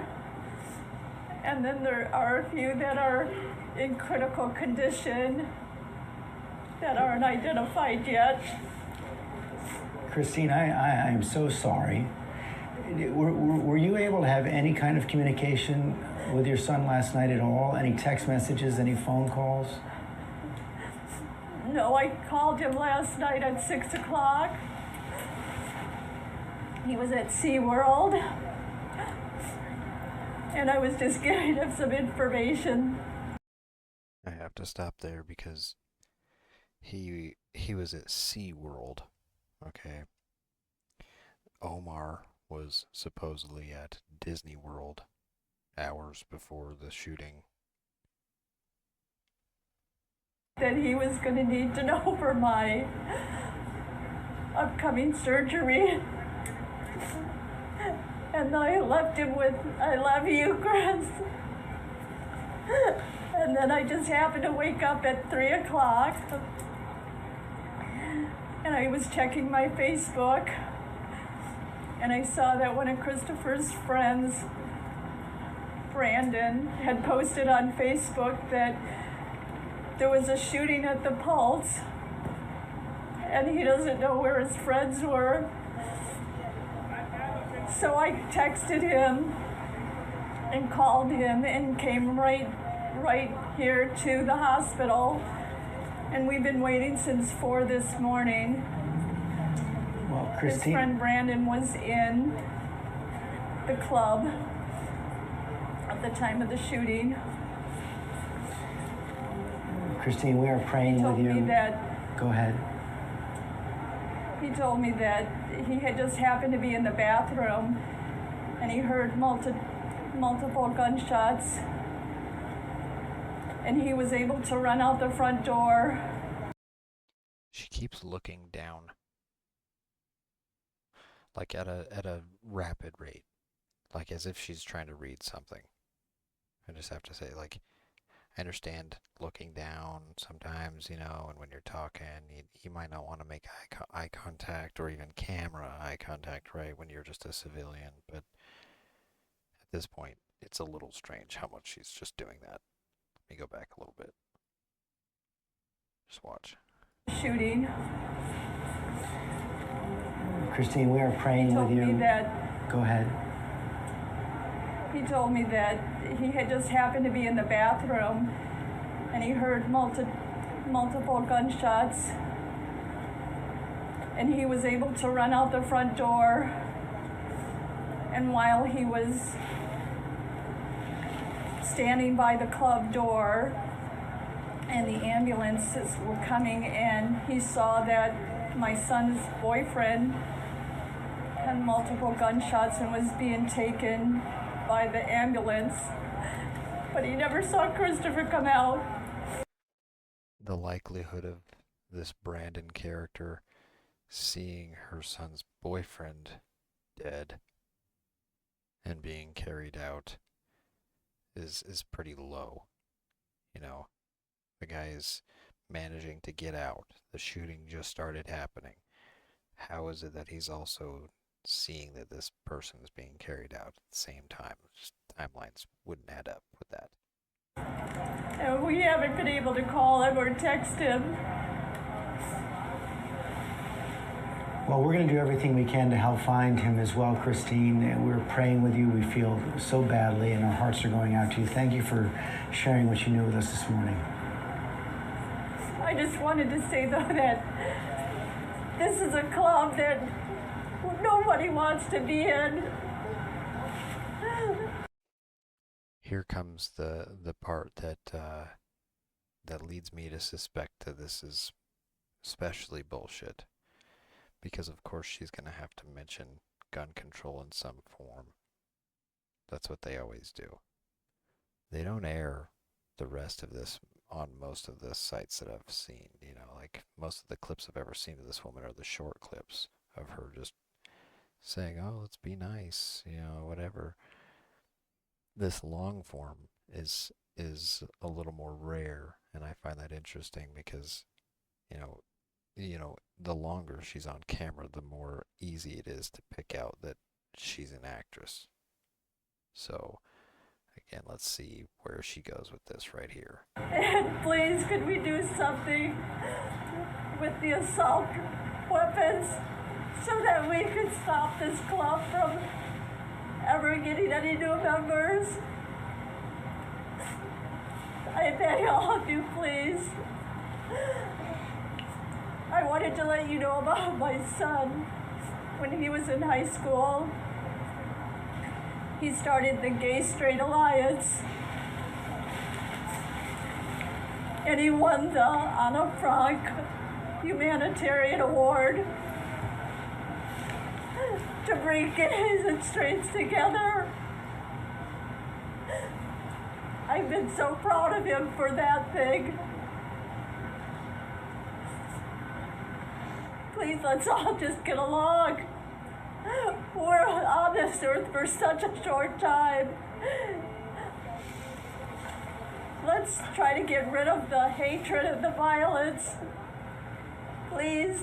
And then there are a few that are in critical condition that aren't identified yet. Christine, I am so sorry. Were you able to have any kind of communication with your son last night at all? Any text messages, any phone calls? No, I called him last night at 6 o'clock. He was at SeaWorld. And I was just giving him some information. I have to stop there because he was at SeaWorld. Okay. Omar was supposedly at Disney World hours before the shooting. That he was going to need to know for my upcoming surgery. And I left him with, "I love you, Chris." And then I just happened to wake up at 3 o'clock. And I was checking my Facebook. And I saw that one of Christopher's friends, Brandon, had posted on Facebook that there was a shooting at the Pulse. And he doesn't know where his friends were. So I texted him and called him and came right here to the hospital. And we've been waiting since 4 this morning. Well, His Christine, friend Brandon was in the club at the time of the shooting. Christine, we are praying He with told you. me that Go ahead. he told me that he had just happened to be in the bathroom and he heard multiple gunshots, and he was able to run out the front door. She keeps looking down, like at a rapid rate, like as if she's trying to read something. I just have to say, like, I understand looking down sometimes, you know, and when you're talking, you might not want to make eye contact or even camera eye contact, right, when you're just a civilian. But at this point, it's a little strange how much she's just doing that. Let me go back a little bit. Just watch. Shooting. Christine, we are praying He with told you. me that Go ahead. he told me that he had just happened to be in the bathroom and he heard multiple gunshots, and he was able to run out the front door. And while he was standing by the club door and the ambulances were coming in, he saw that my son's boyfriend had multiple gunshots and was being taken by the ambulance, but he never saw Christopher come out. The likelihood of this Brandon character seeing her son's boyfriend dead and being carried out is pretty low. You know, the guy is managing to get out. The shooting just started happening. How is it that he's also seeing that this person is being carried out at the same time? Just timelines wouldn't add up with that. And we haven't been able to call him or text him. Well, we're going to do everything we can to help find him as well, Christine. We're praying with you. We feel so badly, and our hearts are going out to you. Thank you for sharing what you knew with us this morning. I just wanted to say, though, that this is a club that nobody wants to be in. Here comes the part that that leads me to suspect that this is especially bullshit. Because of course she's going to have to mention gun control in some form. That's what they always do. They don't air the rest of this on most of the sites that I've seen. You know, like most of the clips I've ever seen of this woman are the short clips of her just saying, oh, let's be nice, you know, whatever. This long form is a little more rare, and I find that interesting because, you know, the longer she's on camera, the more easy it is to pick out that she's an actress. So, again, let's see where she goes with this right here. And please, could we do something with the assault weapons so that we could stop this club from ever getting any new members? I beg all of you, please. I wanted to let you know about my son. When he was in high school, he started the Gay Straight Alliance. And he won the Anna Frank Humanitarian Award to bring gays and straights together. I've been so proud of him for that thing. Please, let's all just get along. We're on this earth for such a short time. Let's try to get rid of the hatred and the violence. Please.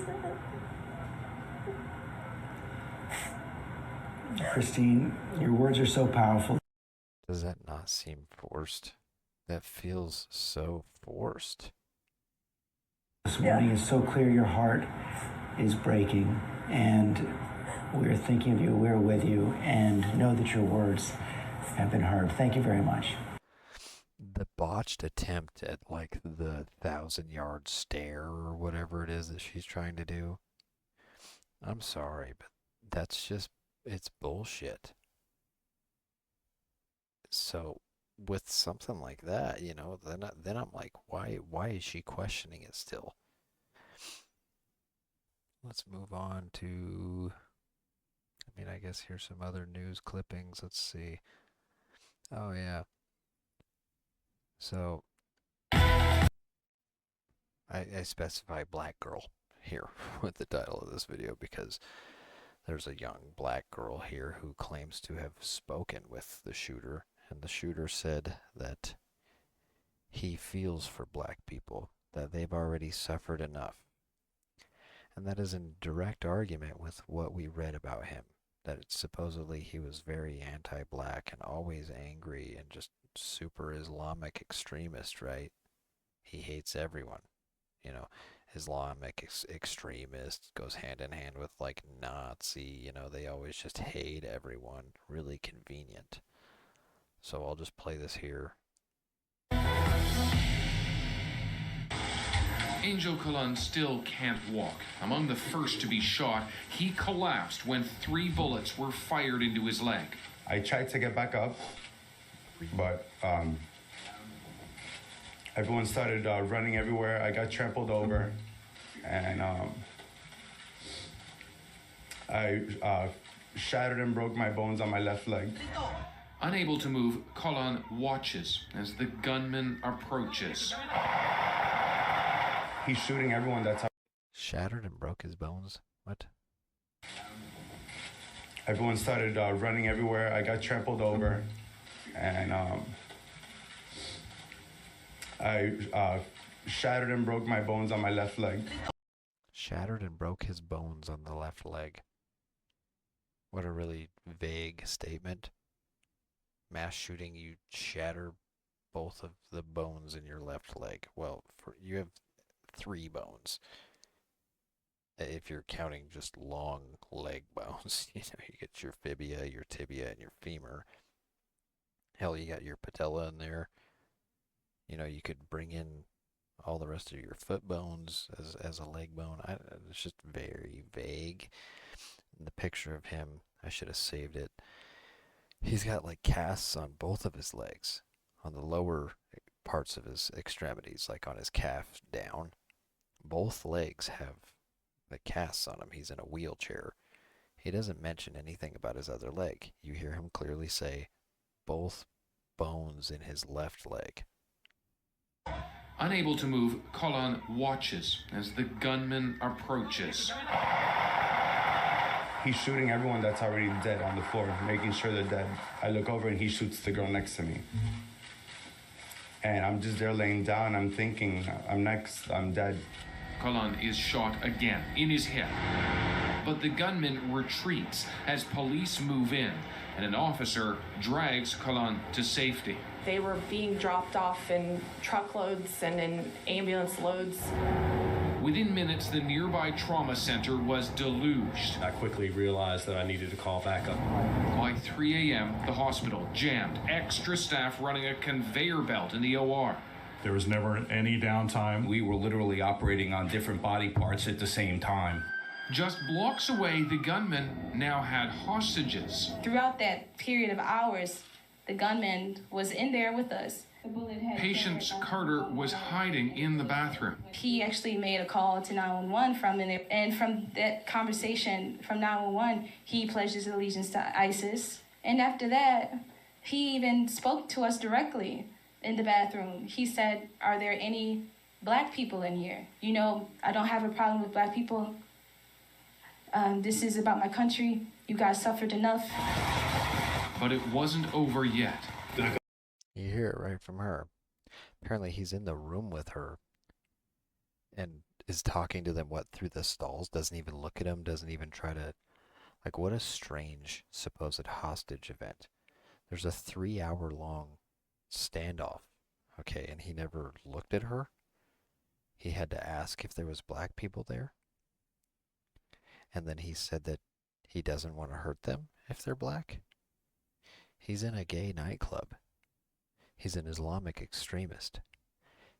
Christine, your words are so powerful. Does that not seem forced? That feels so forced. This morning is so clear your heart is breaking, and we're thinking of you, we're with you, and know that your words have been heard. Thank you very much. The botched attempt at like the 1,000-yard stare or whatever it is that she's trying to do. I'm sorry, but that's just, it's bullshit. So with something like that, you know, then I'm like, why is she questioning it still? Let's move on to, I mean, I guess here's some other news clippings. Let's see. Oh yeah. So I specify black girl here with the title of this video because there's a young black girl here who claims to have spoken with the shooter, and the shooter said that he feels for black people, that they've already suffered enough. And that is in direct argument with what we read about him, that supposedly he was very anti-black and always angry and just super Islamic extremist, right? He hates everyone. You know, Islamic extremist goes hand in hand with like Nazi, you know, they always just hate everyone. Really convenient. So I'll just play this here. Angel Cullen still can't walk. Among the first to be shot, he collapsed when 3 bullets were fired into his leg. I tried to get back up, but everyone started running everywhere. I got trampled over, and I shattered and broke my bones on my left leg. Unable to move, Cullen watches as the gunman approaches. He's shooting everyone that's out. Shattered and broke his bones? What? Everyone started running everywhere. I got trampled over, and I Shattered and broke my bones on my left leg. Shattered and broke his bones on the left leg. What a really vague statement. Mass shooting, you shatter both of the bones in your left leg. Well, you have 3 bones. If you're counting just long leg bones, you get your fibia, your tibia, and your femur. Hell, you got your patella in there. You could bring in all the rest of your foot bones as a leg bone. It's just very vague. The picture of him, I should have saved it. He's got like casts on both of his legs, on the lower parts of his extremities, like on his calf down. Both legs have the casts on him. He's in a wheelchair. He doesn't mention anything about his other leg. You hear him clearly say, both bones in his left leg. Unable to move, Colin watches as the gunman approaches. He's shooting everyone that's already dead on the floor, making sure they're dead. I look over and he shoots the girl next to me. And I'm just there laying down. I'm thinking, I'm next, I'm dead. Colin is shot again in his head. But the gunman retreats as police move in, and an officer drags Colin to safety. They were being dropped off in truckloads and in ambulance loads. Within minutes, the nearby trauma center was deluged. I quickly realized that I needed to call backup. By 3 a.m., the hospital jammed, extra staff running a conveyor belt in the OR. There was never any downtime. We were literally operating on different body parts at the same time. Just blocks away, the gunman now had hostages. Throughout that period of hours, the gunman was in there with us. Patience Carter was hiding in the bathroom. He actually made a call to 911 from in there, and from that conversation from 911, he pledged his allegiance to ISIS. And after that, he even spoke to us directly in the bathroom. He said, "Are there any black people in here? I don't have a problem with black people. This is about my country. You guys suffered enough." But it wasn't over yet. You hear it right from her. Apparently he's in the room with her and is talking to them, through the stalls, doesn't even look at him, doesn't even try to... what a strange supposed hostage event. There's a 3-hour-long standoff, okay, and he never looked at her. He had to ask if there was black people there. And then he said that he doesn't want to hurt them if they're black. He's in a gay nightclub. He's an Islamic extremist.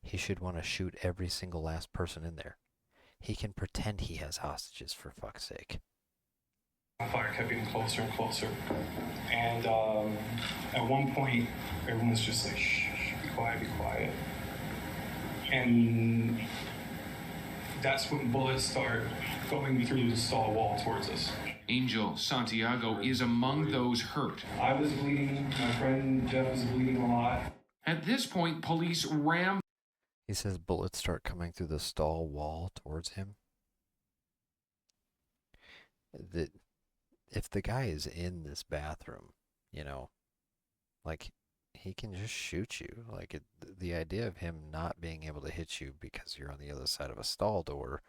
He should want to shoot every single last person in there. He can pretend he has hostages, for fuck's sake. Fire kept getting closer and closer. And at one point, everyone was just like, shh, be quiet, be quiet. And that's when bullets start going through the stall wall towards us. Angel Santiago is among those hurt. I was bleeding. My friend Jeff was bleeding a lot. At this point, police ram. He says bullets start coming through the stall wall towards him. If the guy is in this bathroom, he can just shoot you. The idea of him not being able to hit you because you're on the other side of a stall door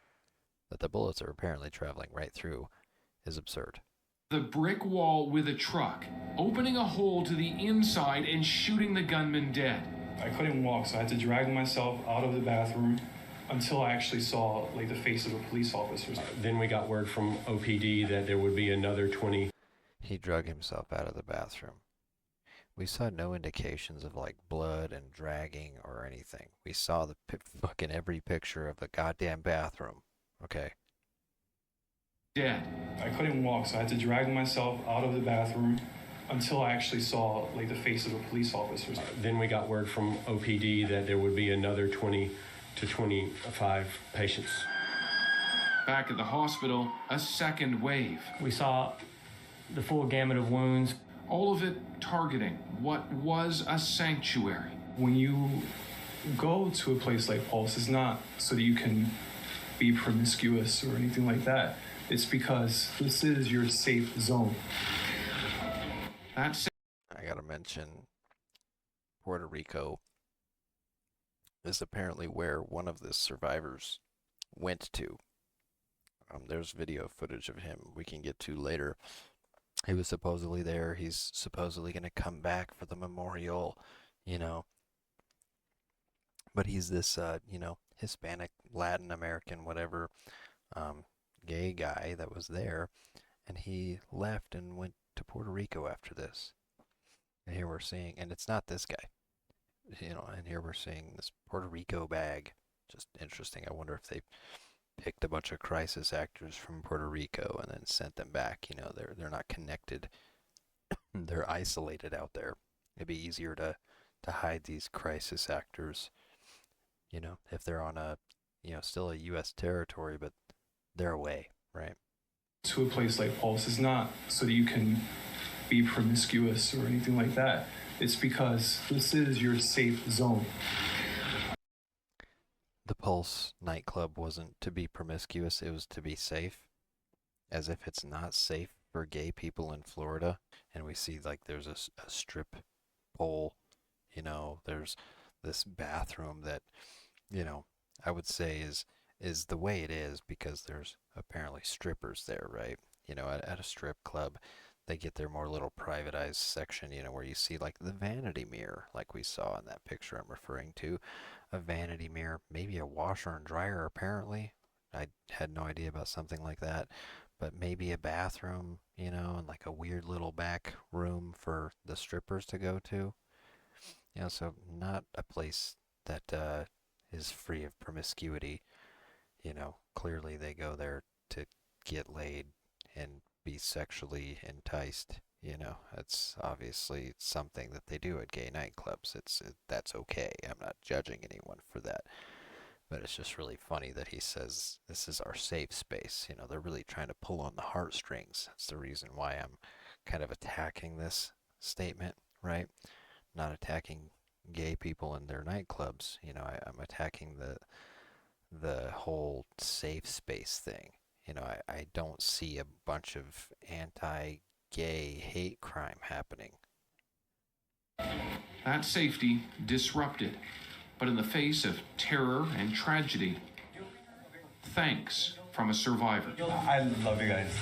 that the bullets are apparently traveling right through is absurd. The brick wall with a truck, opening a hole to the inside and shooting the gunman dead. I couldn't walk, so I had to drag myself out of the bathroom until I actually saw the face of a police officer. Then we got word from OPD that there would be another 20. He drug himself out of the bathroom. We saw no indications of blood and dragging or anything. We saw fucking every picture of the goddamn bathroom. Okay. Dead. I couldn't walk, so I had to drag myself out of the bathroom until I actually saw the face of a police officer. Then we got word from OPD that there would be another 20 to 25 patients. Back at the hospital, a second wave. We saw the full gamut of wounds. All of it targeting what was a sanctuary. When you go to a place like Pulse, it's not so that you can be promiscuous or anything like that. It's because this is your safe zone. I gotta mention Puerto Rico is apparently where one of the survivors went to. There's video footage of him we can get to later. He was supposedly there. He's supposedly going to come back for the memorial, you know. But he's this, Hispanic, Latin American, whatever, gay guy that was there. And he left and went to Puerto Rico after this. And here we're seeing, and it's not this guy, and here we're seeing this Puerto Rico bag. Just interesting. I wonder if they picked a bunch of crisis actors from Puerto Rico and then sent them back. They're not connected. They're isolated out there. It'd be easier to hide these crisis actors, if they're on still a U.S. territory, but they're away, right? To a place like Pulse is not so that you can be promiscuous or anything like that. It's because this is your safe zone. The Pulse Nightclub wasn't to be promiscuous, it was to be safe. As if it's not safe for gay people in Florida. And we see there's a strip pole, there's this bathroom that, I would say is the way it is because there's apparently strippers there, right? At a strip club, they get their more little privatized section, where you see the vanity mirror, like we saw in that picture I'm referring to. A vanity mirror, maybe a washer and dryer, apparently. I had no idea about something like that. But maybe a bathroom, and a weird little back room for the strippers to go to. So not a place that is free of promiscuity. Clearly they go there to get laid and be sexually enticed. That's obviously something that they do at gay nightclubs. That's okay. I'm not judging anyone for that. But it's just really funny that he says this is our safe space. They're really trying to pull on the heartstrings. That's the reason why I'm kind of attacking this statement, right? Not attacking gay people in their nightclubs. I'm attacking the whole safe space thing. I don't see a bunch of anti-gay hate crime happening. That safety disrupted. But in the face of terror and tragedy, thanks from a survivor. I love you guys.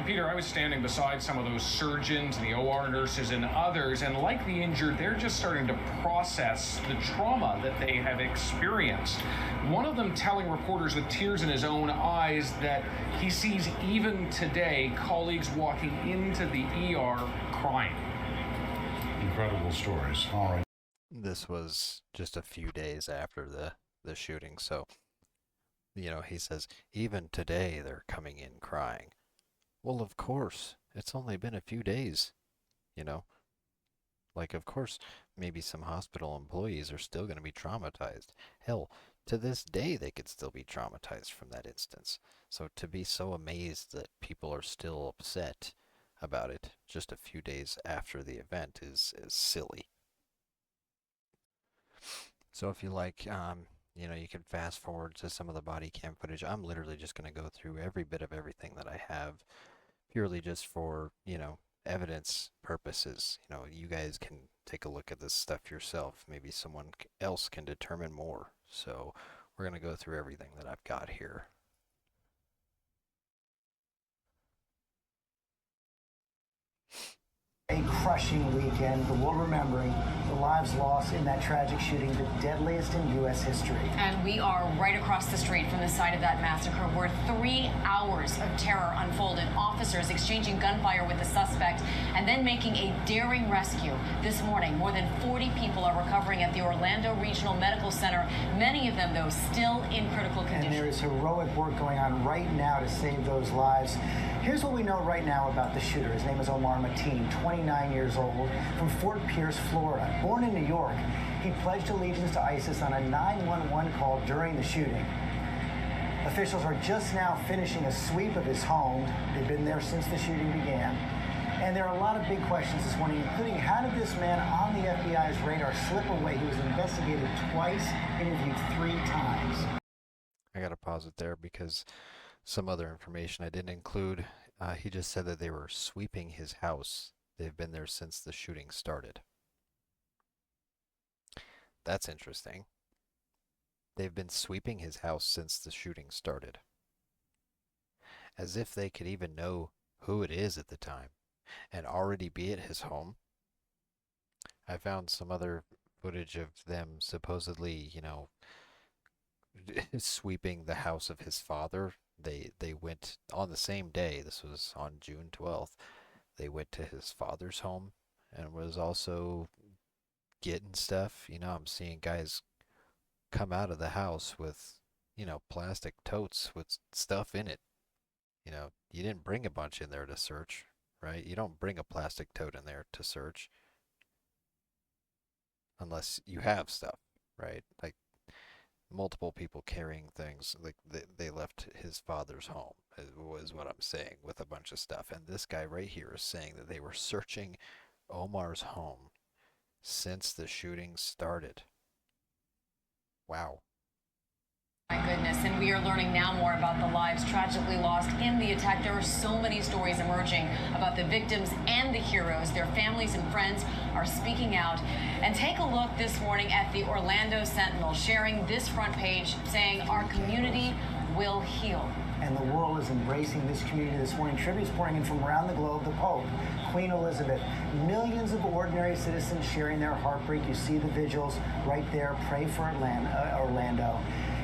Peter, I was standing beside some of those surgeons and the OR nurses and others, and like the injured, they're just starting to process the trauma that they have experienced. One of them telling reporters with tears in his own eyes that he sees even today colleagues walking into the ER crying. Incredible stories. All right. This was just a few days after the shooting, so, he says, even today they're coming in crying. Well, of course, it's only been a few days, of course, maybe some hospital employees are still going to be traumatized. Hell, to this day they could still be traumatized from that instance. So to be so amazed that people are still upset about it just a few days after the event is silly. So if you like, you can fast forward to some of the body cam footage. I'm literally just going to go through every bit of everything that I have, purely just for, evidence purposes. You guys can take a look at this stuff yourself. Maybe someone else can determine more. So we're going to go through everything that I've got here. A crushing weekend, but we're remembering the lives lost in that tragic shooting, the deadliest in U.S. history. And we are right across the street from the site of that massacre where 3 hours of terror unfolded. Officers exchanging gunfire with the suspect and then making a daring rescue. This morning, more than 40 people are recovering at the Orlando Regional Medical Center, many of them, though, still in critical condition. And there is heroic work going on right now to save those lives. Here's what we know right now about the shooter. His name is Omar Mateen, 29 years old, from Fort Pierce, Florida. Born in New York, he pledged allegiance to ISIS on a 911 call during the shooting. Officials are just now finishing a sweep of his home. They've been there since the shooting began. And there are a lot of big questions this morning, including how did this man on the FBI's radar slip away? He was investigated twice, interviewed 3 times. I gotta pause it there because some other information I didn't include. He just said that they were sweeping his house. They've been there since the shooting started. That's interesting. They've been sweeping his house since the shooting started. As if they could even know who it is at the time and already be at his home. I found some other footage of them supposedly, sweeping the house of his father. They went on the same day. This was on June 12th. They went to his father's home and was also getting stuff. I'm seeing guys come out of the house with, plastic totes with stuff in it. You didn't bring a bunch in there to search, right? You don't bring a plastic tote in there to search unless you have stuff, right? Like multiple people carrying things, like they left his father's home, is what I'm saying, with a bunch of stuff. And this guy right here is saying that they were searching Omar's home since the shooting started. Wow. My goodness, and we are learning now more about the lives tragically lost in the attack. There are so many stories emerging about the victims and the heroes. Their families and friends are speaking out. And take a look this morning at the Orlando Sentinel, sharing this front page saying our community will heal. And the world is embracing this community this morning. Tributes pouring in from around the globe. The Pope, Queen Elizabeth, millions of ordinary citizens sharing their heartbreak. You see the vigils right there. Pray for Orlando.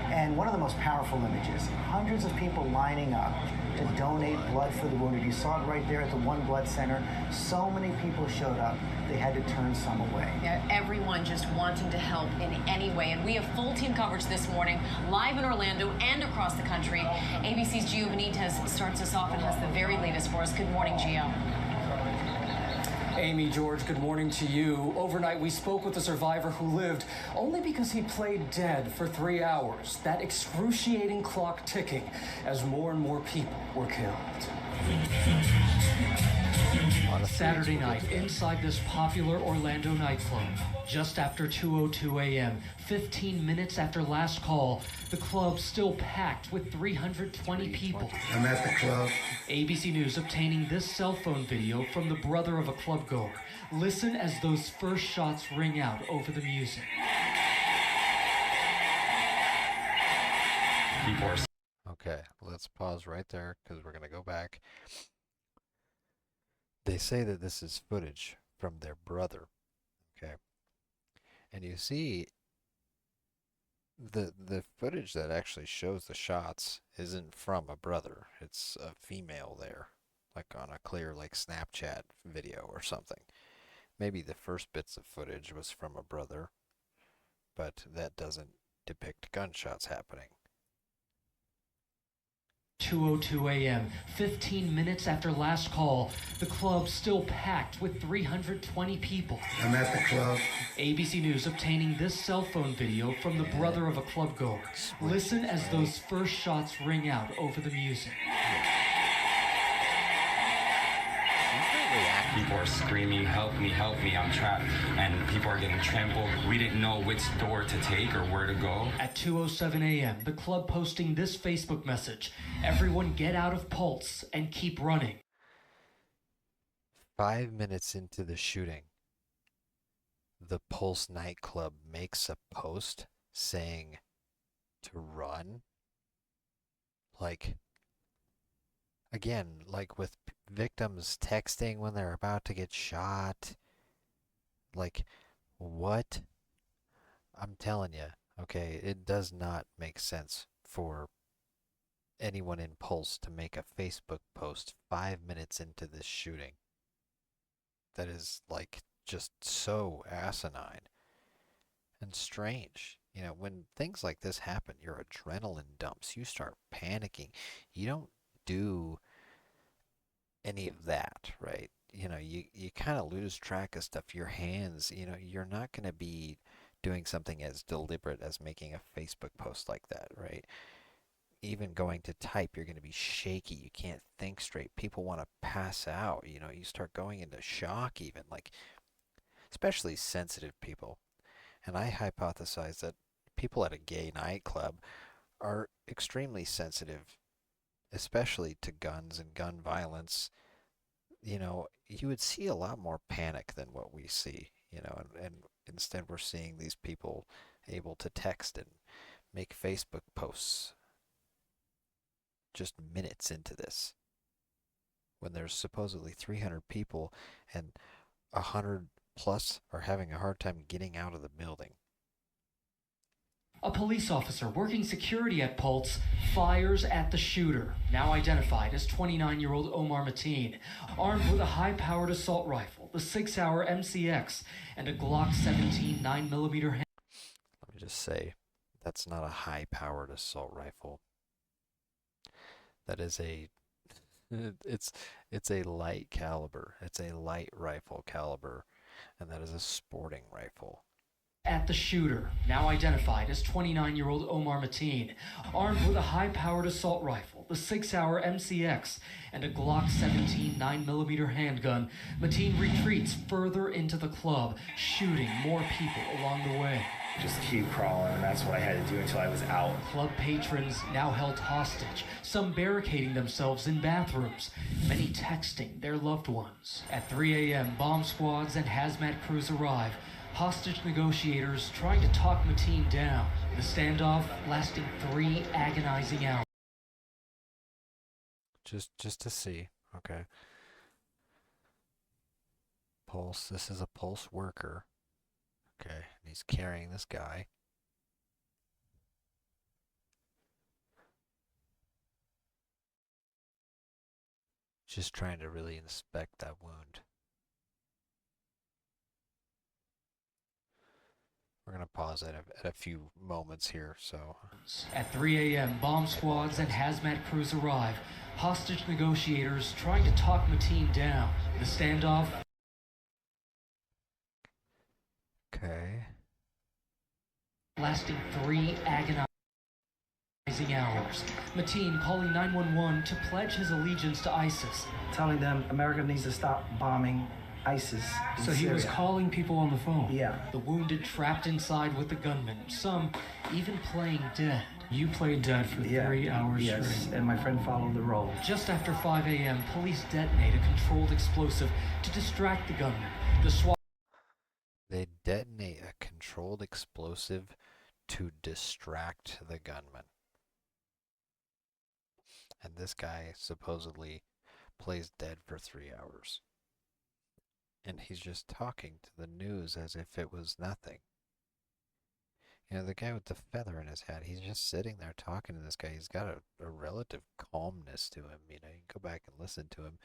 And one of the most powerful images, hundreds of people lining up to donate blood for the wounded. You saw it right there at the One Blood Center. So many people showed up, they had to turn some away. Yeah, everyone just wanting to help in any way. And we have full team coverage this morning, live in Orlando and across the country. ABC's Gio Benitez starts us off and has the very latest for us. Good morning, Gio. Amy, George, good morning to you. Overnight, we spoke with a survivor who lived only because he played dead for 3 hours. That excruciating clock ticking as more and more people were killed. On a Saturday night, inside this popular Orlando nightclub, just after 2:02 a.m., 15 minutes after last call, the club still packed with 320 people. I'm at the club. ABC News obtaining this cell phone video from the brother of a club goer. Listen as those first shots ring out over the music. Okay, let's pause right there because we're going to go back. They say that this is footage from their brother, okay? And you see the footage that actually shows the shots isn't from a brother. It's a female there, like on a clear like Snapchat video or something. Maybe the first bits of footage was from a brother, but that doesn't depict gunshots happening. 2:02 a.m., 15 minutes after last call, the club still packed with 320 people. I'm at the club. ABC News obtaining this cell phone video from the brother of a club goer. Listen as those first shots ring out over the music. People are screaming, help me, I'm trapped. And people are getting trampled. We didn't know which door to take or where to go. At 2:07 a.m., the club posting this Facebook message. Everyone get out of Pulse and keep running. 5 minutes into the shooting, the Pulse Nightclub makes a post saying to run. Like, again, like with victims texting when they're about to get shot. Like, what? I'm telling you, okay, it does not make sense for anyone in Pulse to make a Facebook post 5 minutes into this shooting. That is, like, just so asinine and strange. You know, when things like this happen, your adrenaline dumps. You start panicking. You don't do any of that, right? You know, you kind of lose track of stuff. Your hands, you know, you're not going to be doing something as deliberate as making a Facebook post like that, right? Even going to type, you're going to be shaky. You can't think straight. People want to pass out. You know, you start going into shock even, like, especially sensitive people. And I hypothesize that people at a gay nightclub are extremely sensitive, especially to guns and gun violence. You know, you would see a lot more panic than what we see, you know, and Instead, we're seeing these people able to text and make Facebook posts just minutes into this, when there's supposedly 300 people and 100 plus are having a hard time getting out of the building. A police officer working security at Pulse fires at the shooter, now identified as 29-year-old Omar Mateen, armed with a high-powered assault rifle, the 6-hour MCX, and a Glock 17 9mm hand. Let me just say, that's not a high-powered assault rifle. That is a it's a light caliber. It's a light rifle caliber, and that is a sporting rifle. At the shooter, now identified as 29-year-old Omar Mateen, armed with a high-powered assault rifle, the 6-hour MCX, and a Glock 17 9mm handgun, Mateen retreats further into the club, shooting more people along the way. Just keep crawling, and that's what I had to do until I was out. Club patrons now held hostage, some barricading themselves in bathrooms, many texting their loved ones. At 3 a.m., bomb squads and hazmat crews arrive, hostage negotiators trying to talk Mateen down. The standoff lasting 3 agonizing hours. Just to see, okay. Pulse, this is a Pulse worker. Okay, and he's carrying this guy. Just trying to really inspect that wound. We're going to pause at a few moments here, so. At 3 a.m., bomb squads and hazmat crews arrive, hostage negotiators trying to talk Mateen down. The standoff. Okay. Lasting 3 agonizing hours. Mateen calling 911 to pledge his allegiance to ISIS. Telling them America needs to stop bombing ISIS. So he was Syria. calling people on the phone? Yeah. The wounded trapped inside with the gunman, some even playing dead. You played dead for 3 hours yes, straight. and my friend followed the role. Just after 5 a.m., police detonate a controlled explosive to distract the gunman. The SWAT. They detonate a controlled explosive to distract the gunman. And this guy supposedly plays dead for 3 hours. And he's just talking to the news as if it was nothing. You know, the guy with the feather in his hat, he's just sitting there talking to this guy. He's got a relative calmness to him. You know, you can go back and listen to him.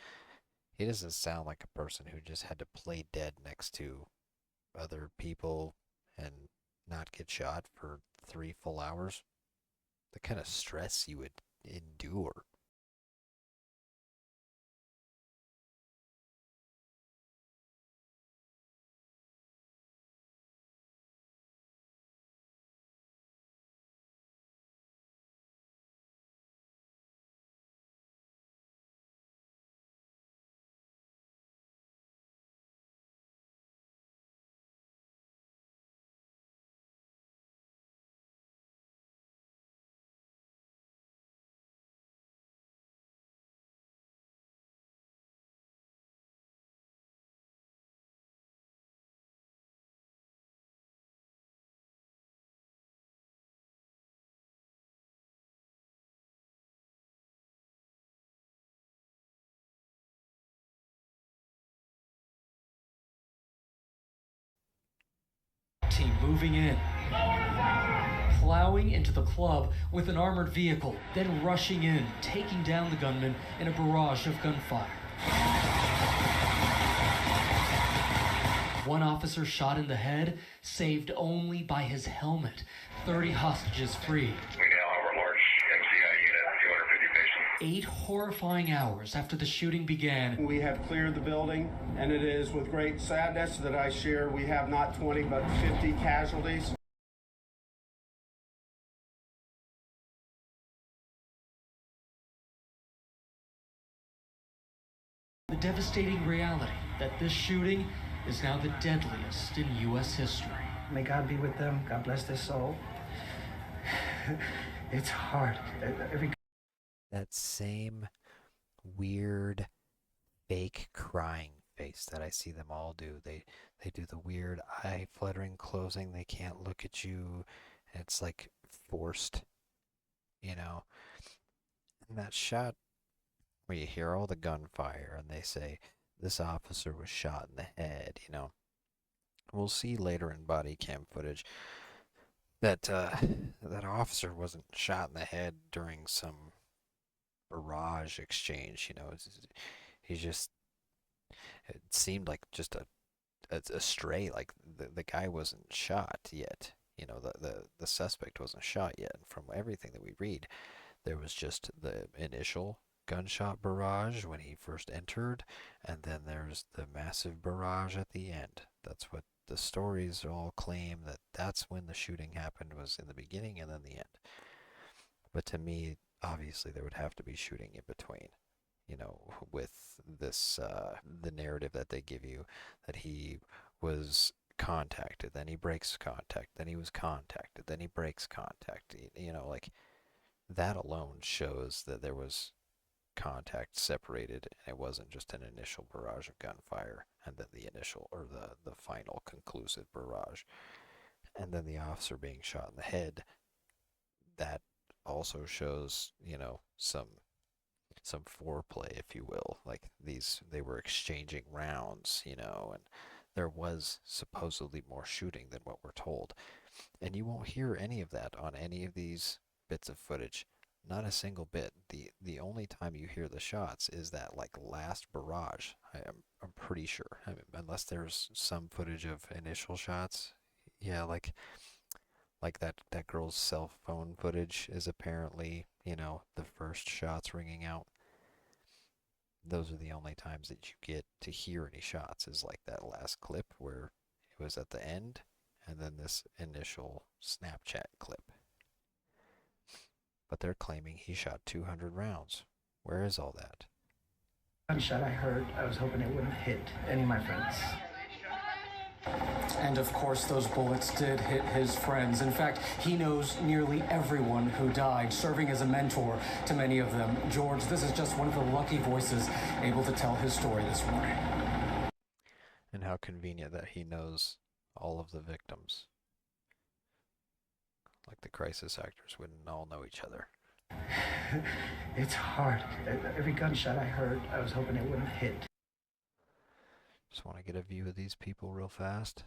He doesn't sound like a person who just had to play dead next to other people and not get shot for 3 full hours. The kind of stress you would endure. Team moving in, plowing into the club with an armored vehicle, then rushing in, taking down the gunman in a barrage of gunfire. One officer shot in the head, saved only by his helmet. 30 hostages freed. We now have our large MCI unit, 250 patients. 8 horrifying hours after the shooting began. We have cleared the building, and it is with great sadness that I share we have not 20 but 50 casualties. The devastating reality that this shooting is now the deadliest in U.S. history. May God be with them. God bless their soul. It's hard. That same weird, fake crying face that I see them all do. They do the weird eye fluttering closing. They can't look at you. It's like forced, you know. And that shot where you hear all the gunfire and they say this officer was shot in the head, you know. We'll see later in body cam footage that that officer wasn't shot in the head during some barrage exchange, you know. He just, it seemed like just a stray, like the guy wasn't shot yet. You know, the suspect wasn't shot yet. And from everything that we read, there was just the initial gunshot barrage when he first entered, and then there's the massive barrage at the end. That's what the stories all claim, that's when the shooting happened, was in the beginning and then the end. But to me, obviously there would have to be shooting in between, you know, with this the narrative that they give you, that he was contacted, then he breaks contact, then he was contacted, then he breaks contact, you know, like that alone shows that there was contact separated, and it wasn't just an initial barrage of gunfire and then the initial or the final conclusive barrage and then the officer being shot in the head. That also shows, you know, some foreplay, if you will. Like they were exchanging rounds, you know, and there was supposedly more shooting than what we're told. And you won't hear any of that on any of these bits of footage. Not a single bit. The only time you hear the shots is that like last barrage. I'm pretty sure. I mean, unless there's some footage of initial shots. Yeah, like that girl's cell phone footage is apparently, you know, the first shots ringing out. Those are the only times that you get to hear any shots, is like that last clip where it was at the end, and then this initial Snapchat clip. But they're claiming he shot 200 rounds. Where is all that? Gunshot I heard, I was hoping it wouldn't hit any of my friends. And of course, those bullets did hit his friends. In fact, he knows nearly everyone who died, serving as a mentor to many of them. George, this is just one of the lucky voices able to tell his story this morning. And how convenient that he knows all of the victims. Like the crisis actors wouldn't all know each other. It's hard. Every gunshot I heard, I was hoping it wouldn't hit Just want to get a view of these people real fast.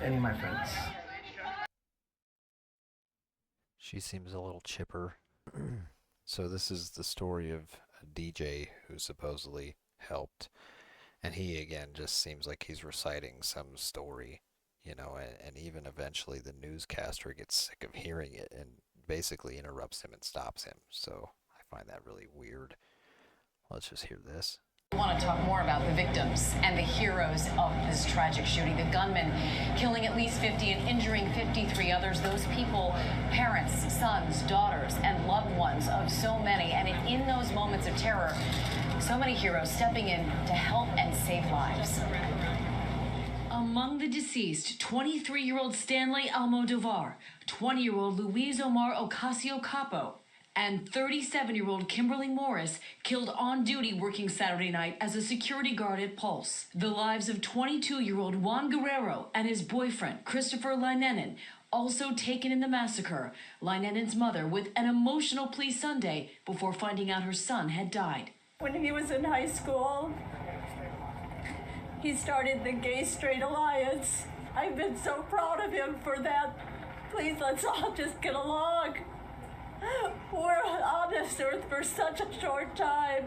any of my friends. She seems a little chipper. So this is the story of a DJ who supposedly helped. And he, again, just seems like he's reciting some story, you know, and even eventually the newscaster gets sick of hearing it and basically interrupts him and stops him. So I find that really weird. Let's just hear this. I want to talk more about the victims and the heroes of this tragic shooting. The gunman killing at least 50 and injuring 53 others. Those people, parents, sons, daughters, and loved ones of so many. And in those moments of terror, so many heroes stepping in to help and save lives. Among the deceased, 23-year-old Stanley Almodovar, 20-year-old Luis Omar Ocasio-Capo, and 37-year-old Kimberly Morris, killed on duty working Saturday night as a security guard at Pulse. The lives of 22-year-old Juan Guerrero and his boyfriend, Christopher Linenin, also taken in the massacre. Linenen's mother with an emotional plea Sunday before finding out her son had died. When he was in high school, he started the Gay Straight Alliance. I've been so proud of him for that. Please, let's all just get along. We're on this earth for such a short time.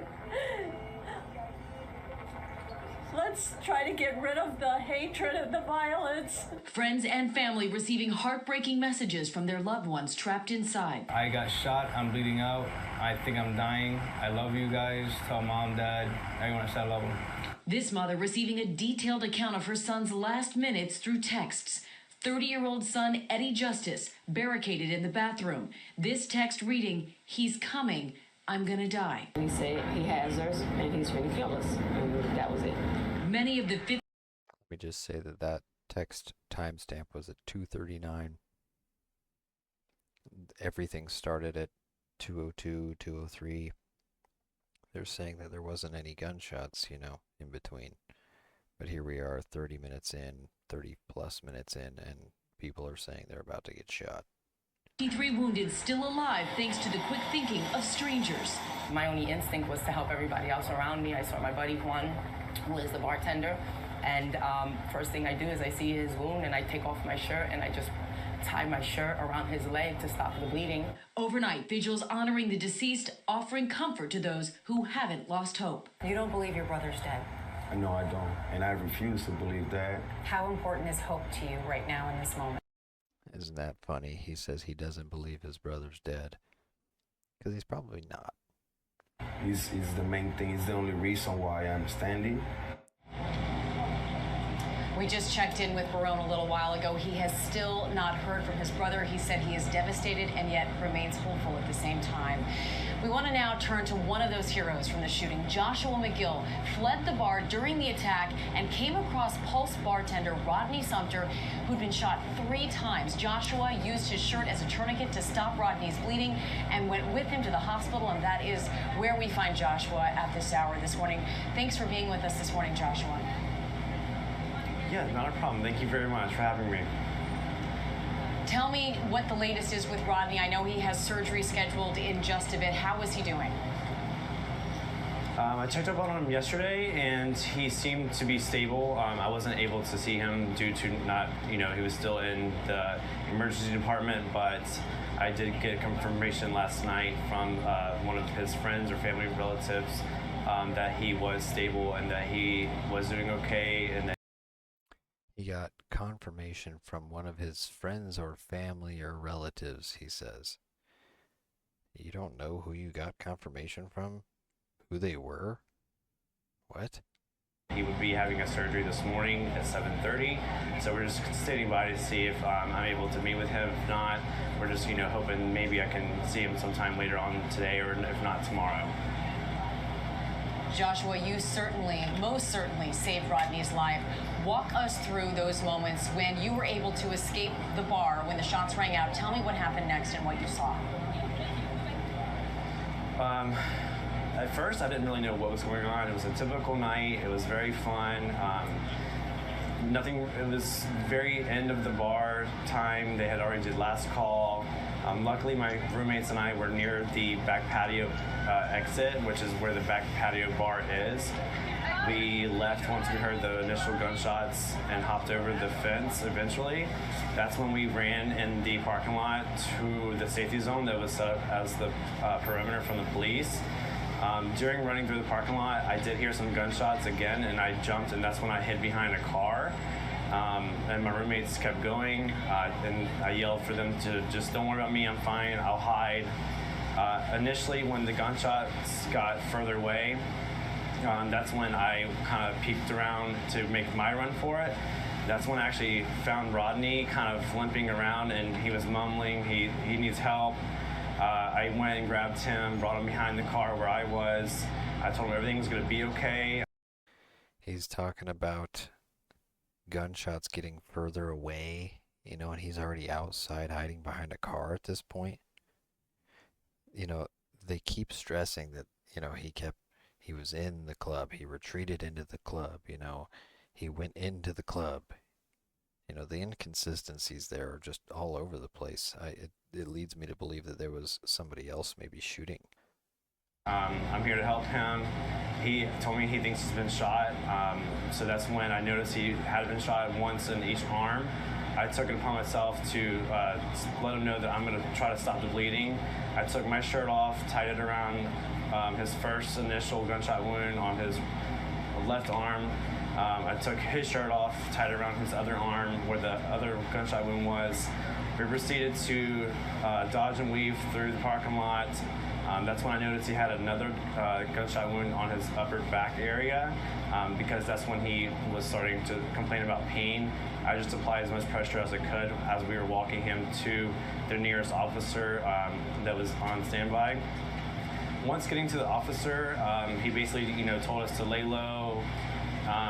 Let's try to get rid of the hatred and the violence. Friends and family receiving heartbreaking messages from their loved ones trapped inside. I got shot. I'm bleeding out. I think I'm dying. I love you guys. Tell mom, dad, everyone I said I love them. This mother receiving a detailed account of her son's last minutes through texts. 30-year-old son Eddie Justice barricaded in the bathroom. This text reading, "He's coming. I'm gonna die." He said he has us and he's going to kill us. And that was it. Many of the Let me just say that text timestamp was at 2:39. Everything started at 2:02, 2:03. They're saying that there wasn't any gunshots, in between. But here we are 30 minutes in, 30 plus minutes in, and people are saying they're about to get shot. 53 wounded, still alive thanks to the quick thinking of strangers. My only instinct was to help everybody else around me. I saw my buddy Juan, who is the bartender, and first thing I do is I see his wound and I take off my shirt and I just tie my shirt around his leg to stop the bleeding. Overnight, vigils honoring the deceased, offering comfort to those who haven't lost hope. You don't believe your brother's dead? No, I don't, and I refuse to believe that. How important is hope to you right now in this moment? Isn't that funny? He says he doesn't believe his brother's dead. Because he's probably not. He's the main thing. He's the only reason why I'm standing. We just checked in with Barone a little while ago. He has still not heard from his brother. He said he is devastated and yet remains hopeful at the same time. We want to now turn to one of those heroes from the shooting. Joshua McGill fled the bar during the attack and came across Pulse bartender Rodney Sumter, who'd been shot 3 times. Joshua used his shirt as a tourniquet to stop Rodney's bleeding and went with him to the hospital, and that is where we find Joshua at this hour this morning. Thanks for being with us this morning, Joshua. Yeah, not a problem. Thank you very much for having me. Tell me what the latest is with Rodney. I know he has surgery scheduled in just a bit. How is he doing? I checked up on him yesterday, and he seemed to be stable. I wasn't able to see him due to not, he was still in the emergency department, but I did get confirmation last night from one of his friends or family relatives that he was stable and that he was doing okay, and that he got confirmation from one of his friends or family or relatives, he says. You don't know who you got confirmation from? Who they were? What? he would be having a surgery this morning at 7:30. So we're just standing by to see if I'm able to meet with him. If not, we're just, hoping maybe I can see him sometime later on today, or if not, tomorrow. Joshua, you most certainly saved Rodney's life. Walk us through those moments when you were able to escape the bar when the shots rang out. Tell me what happened next and what you saw. At first, I didn't really know what was going on. It was a typical night. It was very fun. It was very end of the bar time. They had already did last call. Luckily, my roommates and I were near the back patio exit, which is where the back patio bar is. We left once we heard the initial gunshots and hopped over the fence eventually. That's when we ran in the parking lot to the safety zone that was set up as the perimeter from the police. During running through the parking lot, I did hear some gunshots again, and I jumped, and that's when I hid behind a car. And my roommates kept going, and I yelled for them to just, don't worry about me, I'm fine, I'll hide. Initially, when the gunshots got further away, that's when I kind of peeked around to make my run for it. That's when I actually found Rodney kind of limping around, and he was mumbling, he needs help. I went and grabbed him, brought him behind the car where I was. I told him everything was going to be okay. He's talking about gunshots getting further away, and he's already outside hiding behind a car at this point. They keep stressing that, he was in the club, he retreated into the club, he went into the club. The inconsistencies there are just all over the place. It leads me to believe that there was somebody else maybe shooting. I'm here to help him. He told me he thinks he's been shot. So that's when I noticed he had been shot once in each arm. I took it upon myself to let him know that I'm going to try to stop the bleeding. I took my shirt off, tied it around his first initial gunshot wound on his left arm. I took his shirt off, tied it around his other arm where the other gunshot wound was. We proceeded to dodge and weave through the parking lot. That's when I noticed he had another gunshot wound on his upper back area, because that's when he was starting to complain about pain. I just applied as much pressure as I could as we were walking him to the nearest officer that was on standby. Once getting to the officer, he basically, told us to lay low.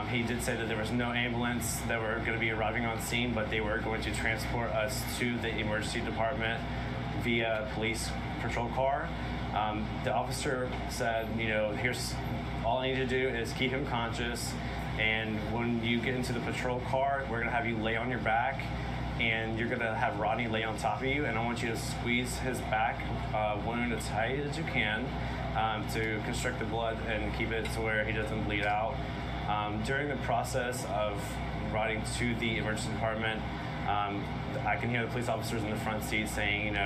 He did say that there was no ambulance that were going to be arriving on scene, but they were going to transport us to the emergency department via police patrol car. The officer said, here's all I need to do is keep him conscious, and when you get into the patrol car, we're gonna have you lay on your back, and you're gonna have Rodney lay on top of you, and I want you to squeeze his back wound as tight as you can to constrict the blood and keep it to where he doesn't bleed out. During the process of riding to the emergency department, I can hear the police officers in the front seat saying,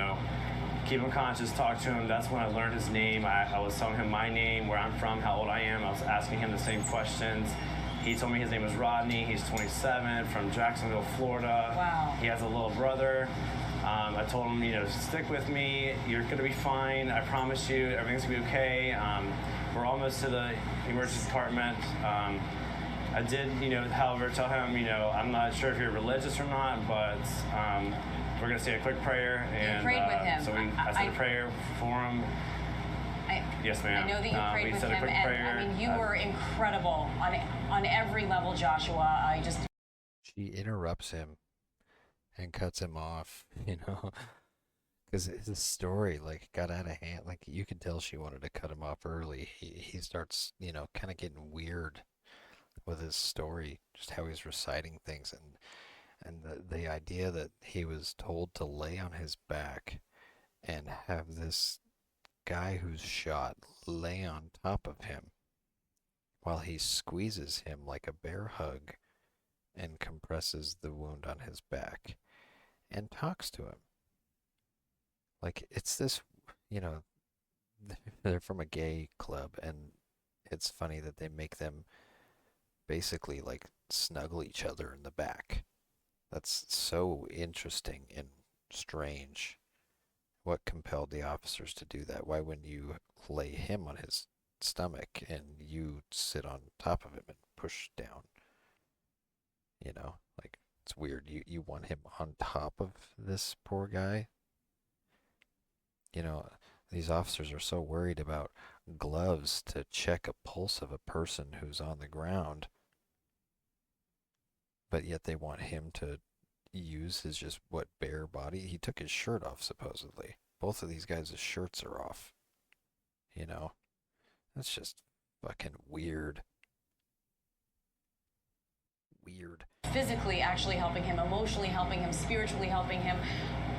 keep him conscious, talk to him. That's when I learned his name. I was telling him my name, where I'm from, how old I am. I was asking him the same questions. He told me his name was Rodney. He's 27, from Jacksonville, Florida. Wow. He has a little brother. I told him, stick with me. You're going to be fine. I promise you, everything's going to be okay. We're almost to the emergency department. I did, however, tell him, I'm not sure if you're religious or not, but we're going to say a quick prayer. And you prayed with him. So I said a prayer for him. Yes, ma'am. I know that you prayed with said him, a quick and prayer. I mean, you were incredible on every level, Joshua. She interrupts him and cuts him off, because his story got out of hand. You could tell she wanted to cut him off early. He starts, kind of getting weird with his story, just how he's reciting things, and the idea that he was told to lay on his back and have this guy who's shot lay on top of him while he squeezes him like a bear hug and compresses the wound on his back and talks to him. It's this, they're from a gay club, and it's funny that they make them basically snuggle each other in the back. That's so interesting and strange. What compelled the officers to do that? Why wouldn't you lay him on his stomach and you sit on top of him and push down? It's weird. You want him on top of this poor guy? These officers are so worried about gloves to check a pulse of a person who's on the ground, but yet they want him to use his bare body. He took his shirt off, supposedly. Both of these guys' shirts are off. That's just fucking weird. Physically actually helping him, emotionally helping him, spiritually helping him.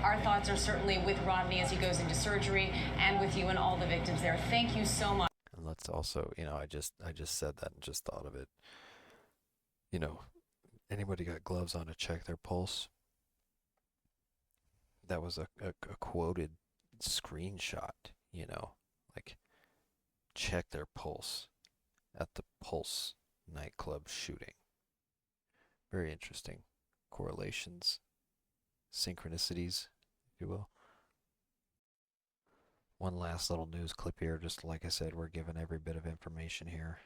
Our thoughts are certainly with Rodney as he goes into surgery, and with you and all the victims there. Thank you so much. And let's also, I just said that and just thought of it. Anybody got gloves on to check their pulse? That was a quoted screenshot, check their pulse at the Pulse Nightclub shooting. Very interesting correlations, synchronicities, if you will. One last little news clip here, just like I said, we're giving every bit of information here.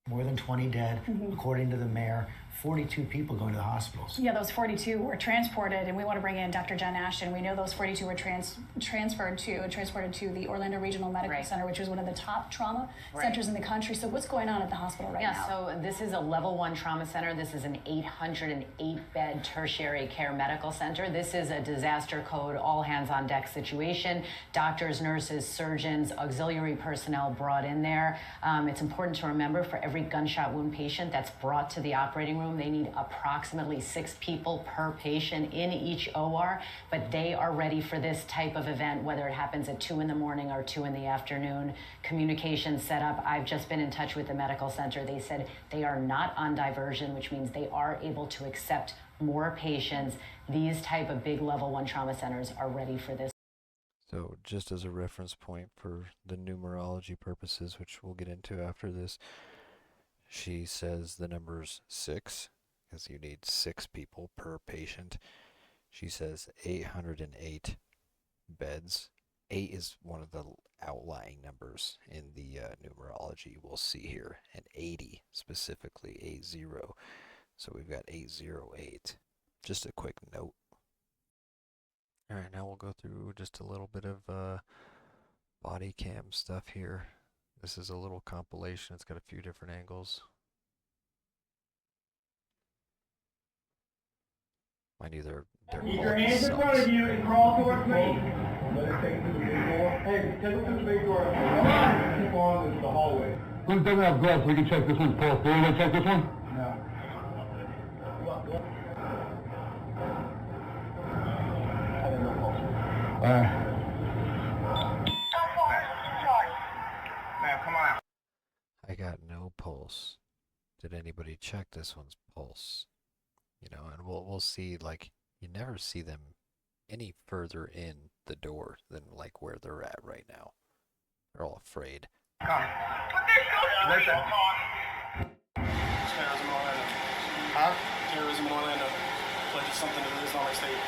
More than 20 dead, according to the mayor. 42 people going to the hospitals. Yeah, those 42 were transported, and we want to bring in Dr. Jen Ashton. We know those 42 were transported to the Orlando Regional Medical Center, which is one of the top trauma centers in the country. So what's going on at the hospital right now? Yeah, so this is a level 1 trauma center. This is an 808-bed tertiary care medical center. This is a disaster code, all hands on deck situation. Doctors, nurses, surgeons, auxiliary personnel brought in there. It's important to remember, for every gunshot wound patient that's brought to the operating room, they need approximately 6 people per patient in each OR, but they are ready for this type of event, whether it happens at 2 in the morning or 2 in the afternoon. Communication set up. I've just been in touch with the medical center. They said they are not on diversion, which means they are able to accept more patients. These type of big level 1 trauma centers are ready for this. So just as a reference point for the numerology purposes, which we'll get into after this, she says the number's 6, because you need 6 people per patient. She says 808 beds. 8 is one of the outlying numbers in the numerology we'll see here, and 80 specifically, 80. So we've got 808. Just a quick note. All right, now we'll go through just a little bit of body cam stuff here. This is a little compilation. It's got a few different angles. Mind you, they're They're Keep all your hands in subs. front of you and crawl towards me. Let us take it to the big door. Hey, take it to the big door. Keep on the hallway. Who's doesn't have gloves? We can check this one's pulse. Do you want to check this one? No. I didn't know pulse. Ma'am, come on out. I got no pulse. Did anybody check this one's pulse? You know, and we'll see, like, you never see them any further in the door than like where they're at right now. They're all afraid. Come. Terrorism in Orlando. Huh? Terrorism in Orlando. Like it's something to the Islamic State.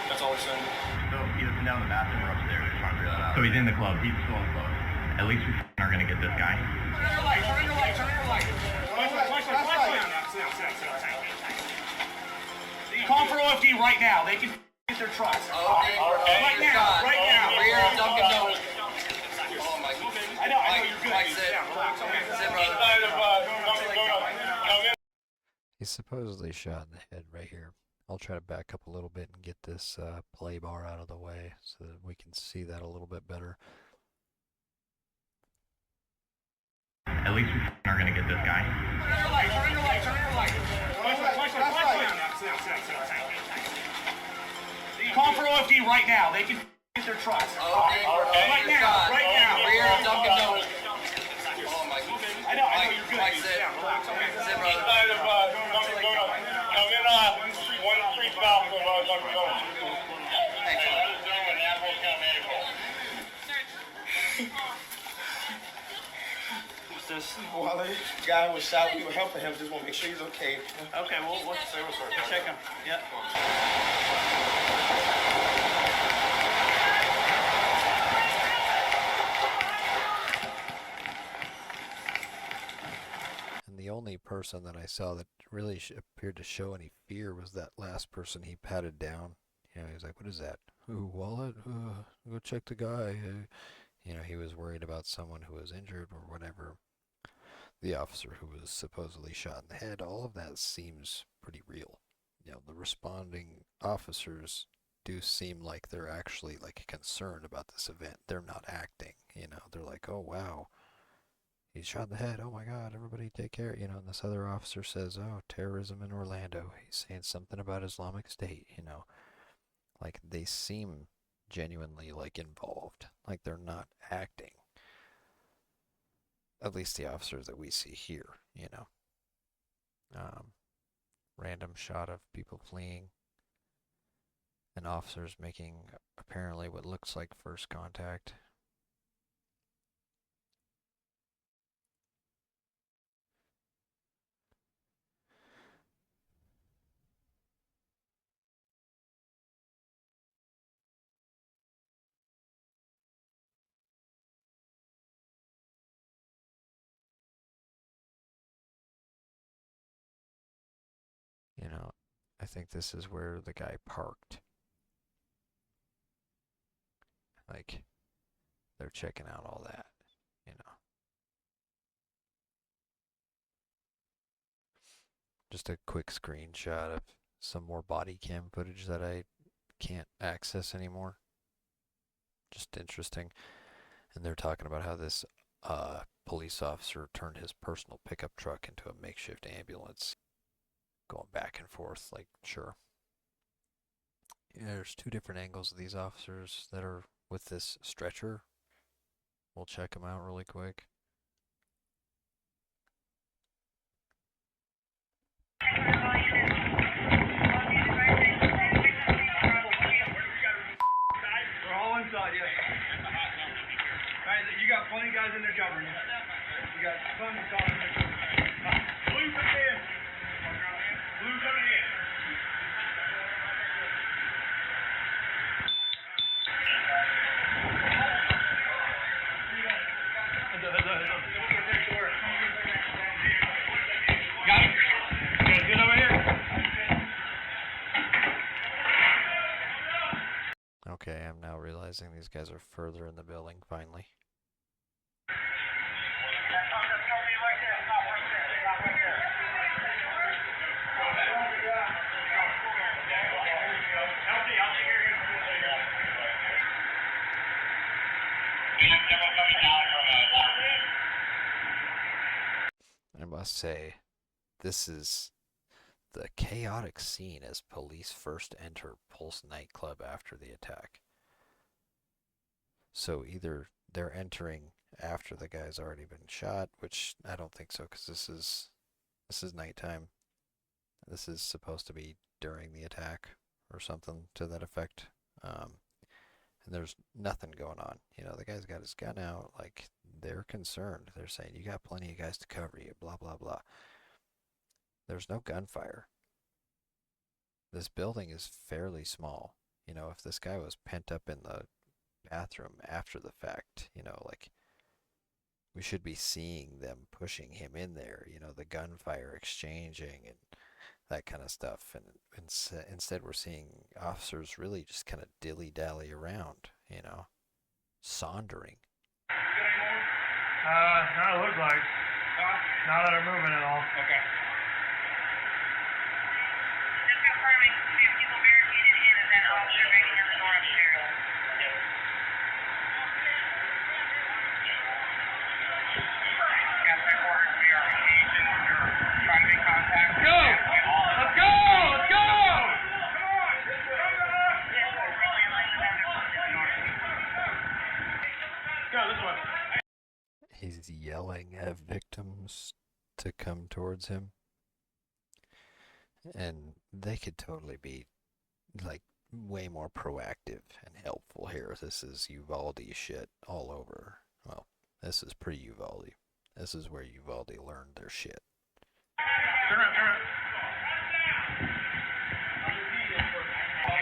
That's all we're saying. So he doesn't down the bathroom or upstairs. We're trying to figure that out. So he's in the club. He's still in the club. At least we are gonna get this guy. Turn your light. Turn your light. Turn your light. Call for OFD right now. They can get their trucks. Okay. Right now. Right now. We're Dunkin' Donuts. Oh my God. I know you're good. He's supposedly shot in the head right here. I'll try to back up a little bit and get this play bar out of the way so that we can see that a little bit better. At least we are gonna get this guy. Turn your light. Turn your light. Turn your light. Call for OFD right now. They can get their trucks. Okay. Right now. Right now. We're Dunkin' Donuts. Oh my God. I know you're good. Mike said, Relax. Sit, brother. One street south of Dunkin' Donuts. Who's this? Wally. The guy was shot. We were helping him. Just want to make sure he's okay. Okay, well, what's the service for? Check him. Yeah. And the only person that I saw that really appeared to show any fear was that last person he patted down. You know, he was like, "What is that? Ooh, wallet? Go check the guy." You know, he was worried about someone who was injured or whatever. The officer who was supposedly shot in the head, all of that seems pretty real. You know, the responding officers do seem like they're actually like concerned about this event. They're not acting, you know, they're like, "Oh wow, he's shot in the head. Oh my God, everybody take care." You know, and this other officer says, "Oh, terrorism in Orlando." He's saying something about Islamic State, you know. Like they seem genuinely like involved, like they're not acting. At least the officers that we see here, you know. Random shot of people fleeing, and officers making apparently what looks like first contact. You know, I think this is where the guy parked. Like, they're checking out all that, you know. Just a quick screenshot of some more body cam footage that I can't access anymore. Just interesting. And they're talking about how this police officer turned his personal pickup truck into a makeshift ambulance. Going back and forth, like, sure. Yeah, there's two different angles of these officers that are with this stretcher. We'll check them out really quick. We're all inside, yeah. Alright, you got plenty of guys in there covering you. You got tons of guys in there covering you. Blue coming in. Blue coming in. Got him. Good over here. Okay, I'm now realizing these guys are further in the building, finally. I must say, this is the chaotic scene as police first enter Pulse Nightclub after the attack. So either they're entering after the guy's already been shot, which I don't think so, because this is nighttime. This is supposed to be during the attack or something to that effect. And there's nothing going on. You know, the guy's got his gun out. Like, they're concerned. They're saying, you got plenty of guys to cover you, blah, blah, blah. There's no gunfire. This building is fairly small. You know, if this guy was pent up in the bathroom after the fact, you know, like, we should be seeing them pushing him in there, you know, the gunfire exchanging and that kind of stuff. And instead we're seeing officers really just kind of dilly-dally around, you know, sauntering. Not it looks like. Not that are moving at all. Okay. Just confirming, we have people barricaded in and then officer waiting in the door upstairs. Got my orders, we are engaged and we're trying to make contact. Go! Let's go! Let's go! Go, this one. He's yelling at victims to come towards him. And they could totally be, like, way more proactive and helpful here. This is Uvalde shit all over. Well, this is pre-Uvalde. This is where Uvalde learned their shit. Turn around, turn around.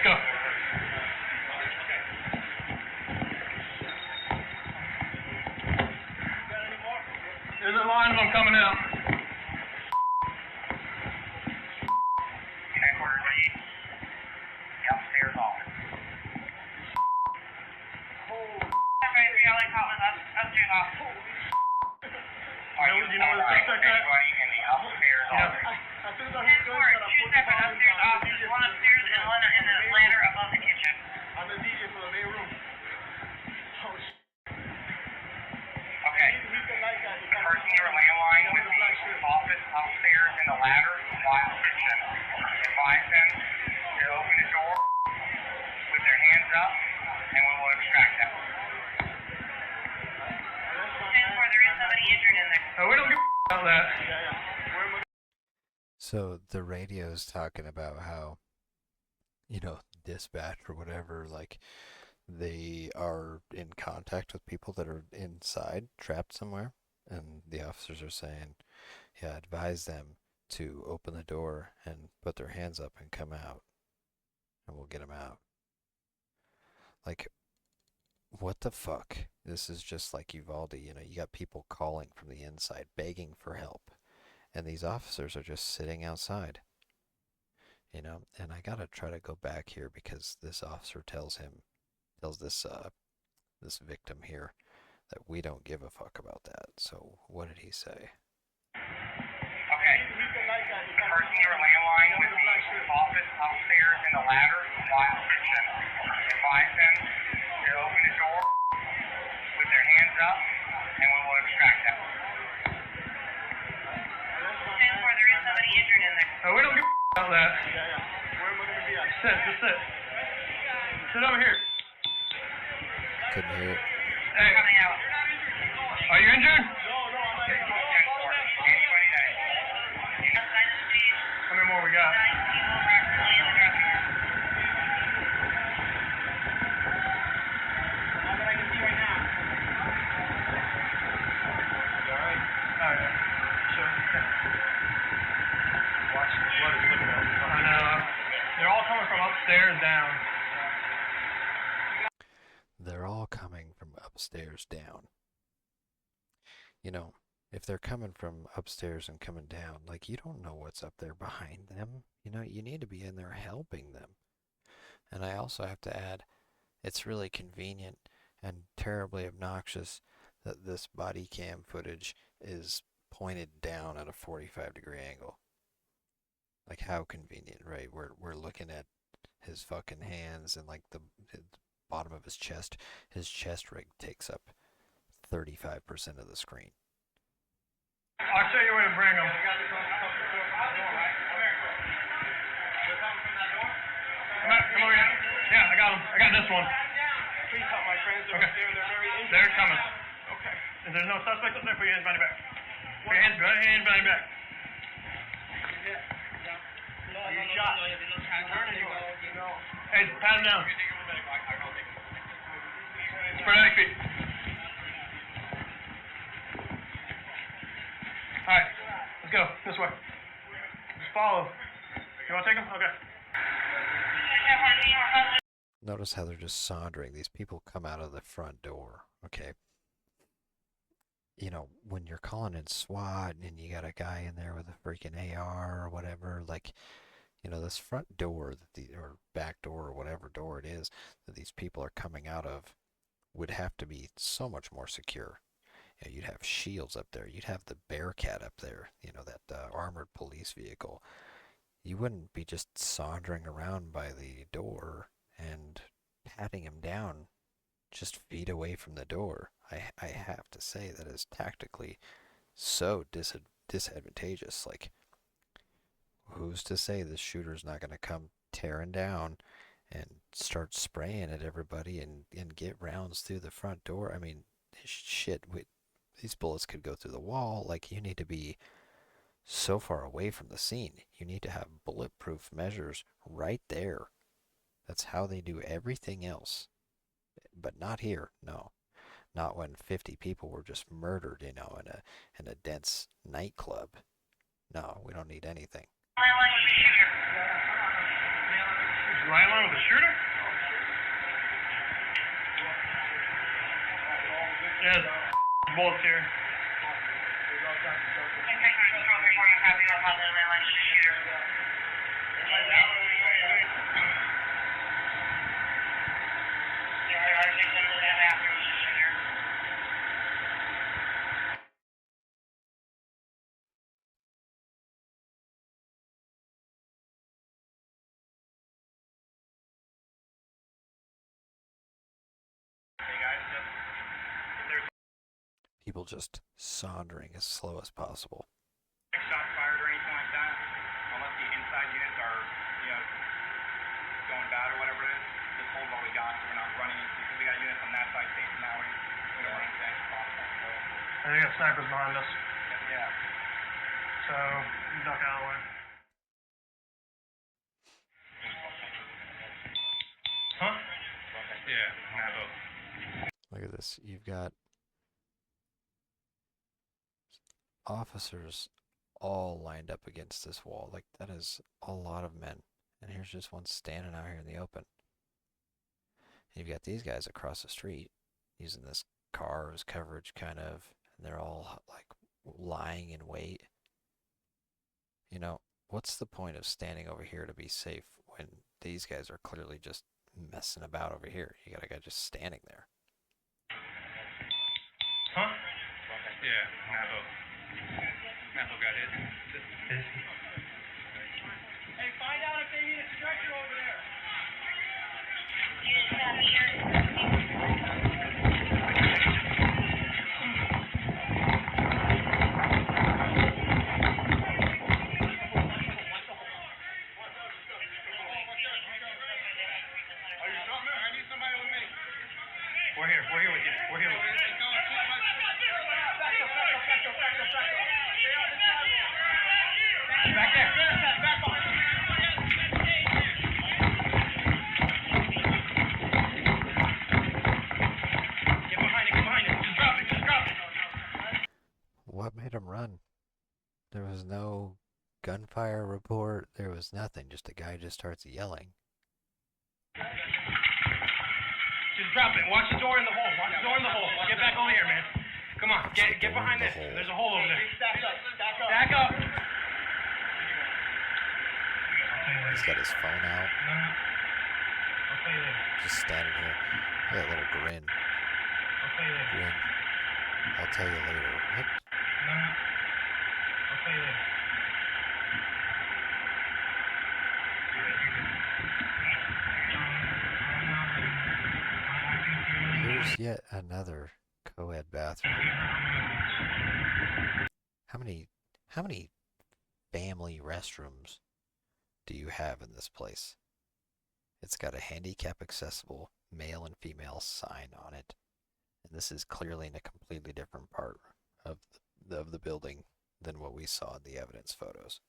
Go. There's a line of them coming out. Headquarters, the upstairs office. Upstairs office. Do you know where the suspect's at? Everybody in the upstairs office. 10-4, two separate upstairs offices, one upstairs and one in the ladder above the kitchen. I'm the DJ for the main room. Okay. Person your landline with the office upstairs in the ladder while kitchen. Advise them to open the door with their hands up and we will extract them. 10-4, there is somebody injured in there. We don't give about that. So the radio's talking about how, you know, dispatch or whatever, like, they are in contact with people that are inside, trapped somewhere, and the officers are saying, yeah, advise them to open the door and put their hands up and come out, and we'll get them out. Like, what the fuck? This is just like Uvalde, you know, you got people calling from the inside, begging for help, and these officers are just sitting outside. You know, and I gotta try to go back here because this officer tells this victim here that we don't give a fuck about that. So what did he say? Okay. Person your landline with the office upstairs in the ladder while kitchen. Advise them to open the door with their hands up and we will extract them. 10-4, there is somebody injured in there. We don't give about that. Where am I going to be at? Sit, just sit. Sit over here. Couldn't hear it. Hey. Coming out. Are you injured? How many more we got? They're all coming from upstairs down. They're all coming from upstairs down. You know, if they're coming from upstairs and coming down, like, you don't know what's up there behind them. You know, you need to be in there helping them. And I also have to add, it's really convenient and terribly obnoxious that this body cam footage is pointed down at a 45-degree angle. Like, how convenient, right? We're looking at his fucking hands and, like, the bottom of his chest. His chest rig takes up 35% of the screen. I'll show you where to bring them. Come over here. Yeah, I got them. I got this one. Please help my friends. They're okay. They're very injured. They're coming. Okay. If there's no suspect up there, put your hands behind your back. Put your hands behind your back. You shot. Hey, pat him down. Spread out your feet. Alright, let's go. This way. Just follow. You want to take him? Okay. Notice how they're just sauntering. These people come out of the front door, okay? You know, when you're calling in SWAT and you got a guy in there with a freaking AR or whatever, like, you know, this front door or back door or whatever door it is that these people are coming out of would have to be so much more secure. You know, you'd have shields up there. You'd have the Bearcat up there, you know, that armored police vehicle. You wouldn't be just sauntering around by the door and patting him down just feet away from the door. I have to say that is tactically so disadvantageous. Like, who's to say the shooter's not going to come tearing down and start spraying at everybody and get rounds through the front door? I mean, shit, these bullets could go through the wall. Like, you need to be so far away from the scene. You need to have bulletproof measures right there. That's how they do everything else. But not here, no. Not when 50 people were just murdered, you know, in a dense nightclub. No, we don't need anything. Right along with the shooter? Yeah, bullets here. People just sauntering as slow as possible. Shots fired or anything like that, unless the inside units are, you know, going bad or whatever it is. Just hold what we got so we're not running into, because we got units on that side facing that way. We don't run into any prospects. So. I think got snipers behind us. Yeah. So, duck out of the way. Huh? Yeah, Navo. Look at this. You've got officers all lined up against this wall. Like, that is a lot of men. And here's just one standing out here in the open. And you've got these guys across the street using this car as coverage, kind of, and they're all like lying in wait. You know, what's the point of standing over here to be safe when these guys are clearly just messing about over here? You got a guy just standing there. Huh? Yeah, Navo. Navo got hit. Hey, find out if they need a stretcher over there. We're here with you. We're here with you. Back there. Back off. Get behind it. Get behind it. Just drop it. Just drop it. What made him run? There was no gunfire report. There was nothing. Just a guy just starts yelling. Just drop it. Watch the door in the hole. Watch the door in the hole. Get back over here, man. Come on. Get behind this. There's a hole over there. Stack up. Stack up. He's got his phone out. Just standing here. Look at that little grin. Grin. I'll tell you later. What? Here's yet another co-ed bathroom. How many family restrooms do you have in this place? It's got a handicap accessible male and female sign on it. And this is clearly in a completely different part of the building than what we saw in the evidence photos.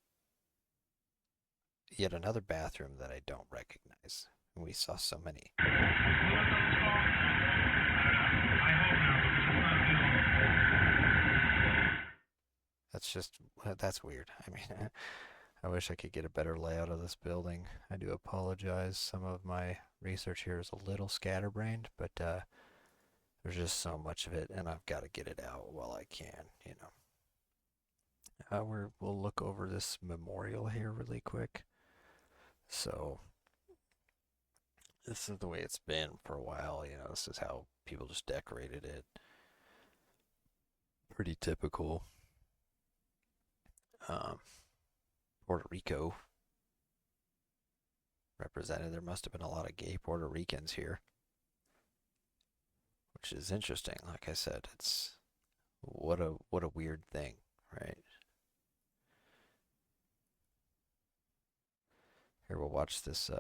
Yet another bathroom that I don't recognize. We saw so many. That's weird. I mean, I wish I could get a better layout of this building. I do apologize. Some of my research here is a little scatterbrained, but there's just so much of it, and I've got to get it out while I can, you know. We'll look over this memorial here really quick. So, this is the way it's been for a while, you know. This is how people just decorated it. Pretty typical. Puerto Rico represented. There must have been a lot of gay Puerto Ricans here, which is interesting. Like I said, it's what a weird thing, right? Here, we'll watch this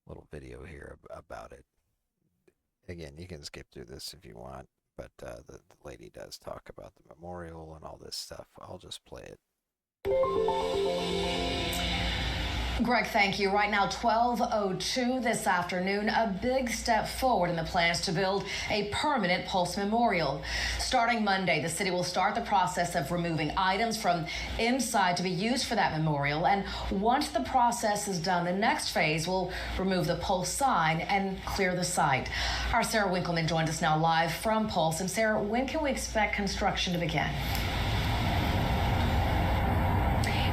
little video here about it. Again, you can skip through this if you want, but the lady does talk about the memorial and all this stuff. I'll just play it. Greg, thank you. Right now, 12:02 this afternoon, a big step forward in the plans to build a permanent Pulse Memorial. Starting Monday, the city will start the process of removing items from inside to be used for that memorial. And once the process is done, the next phase will remove the Pulse sign and clear the site. Our Sarah Winkleman joins us now live from Pulse. And Sarah, when can we expect construction to begin?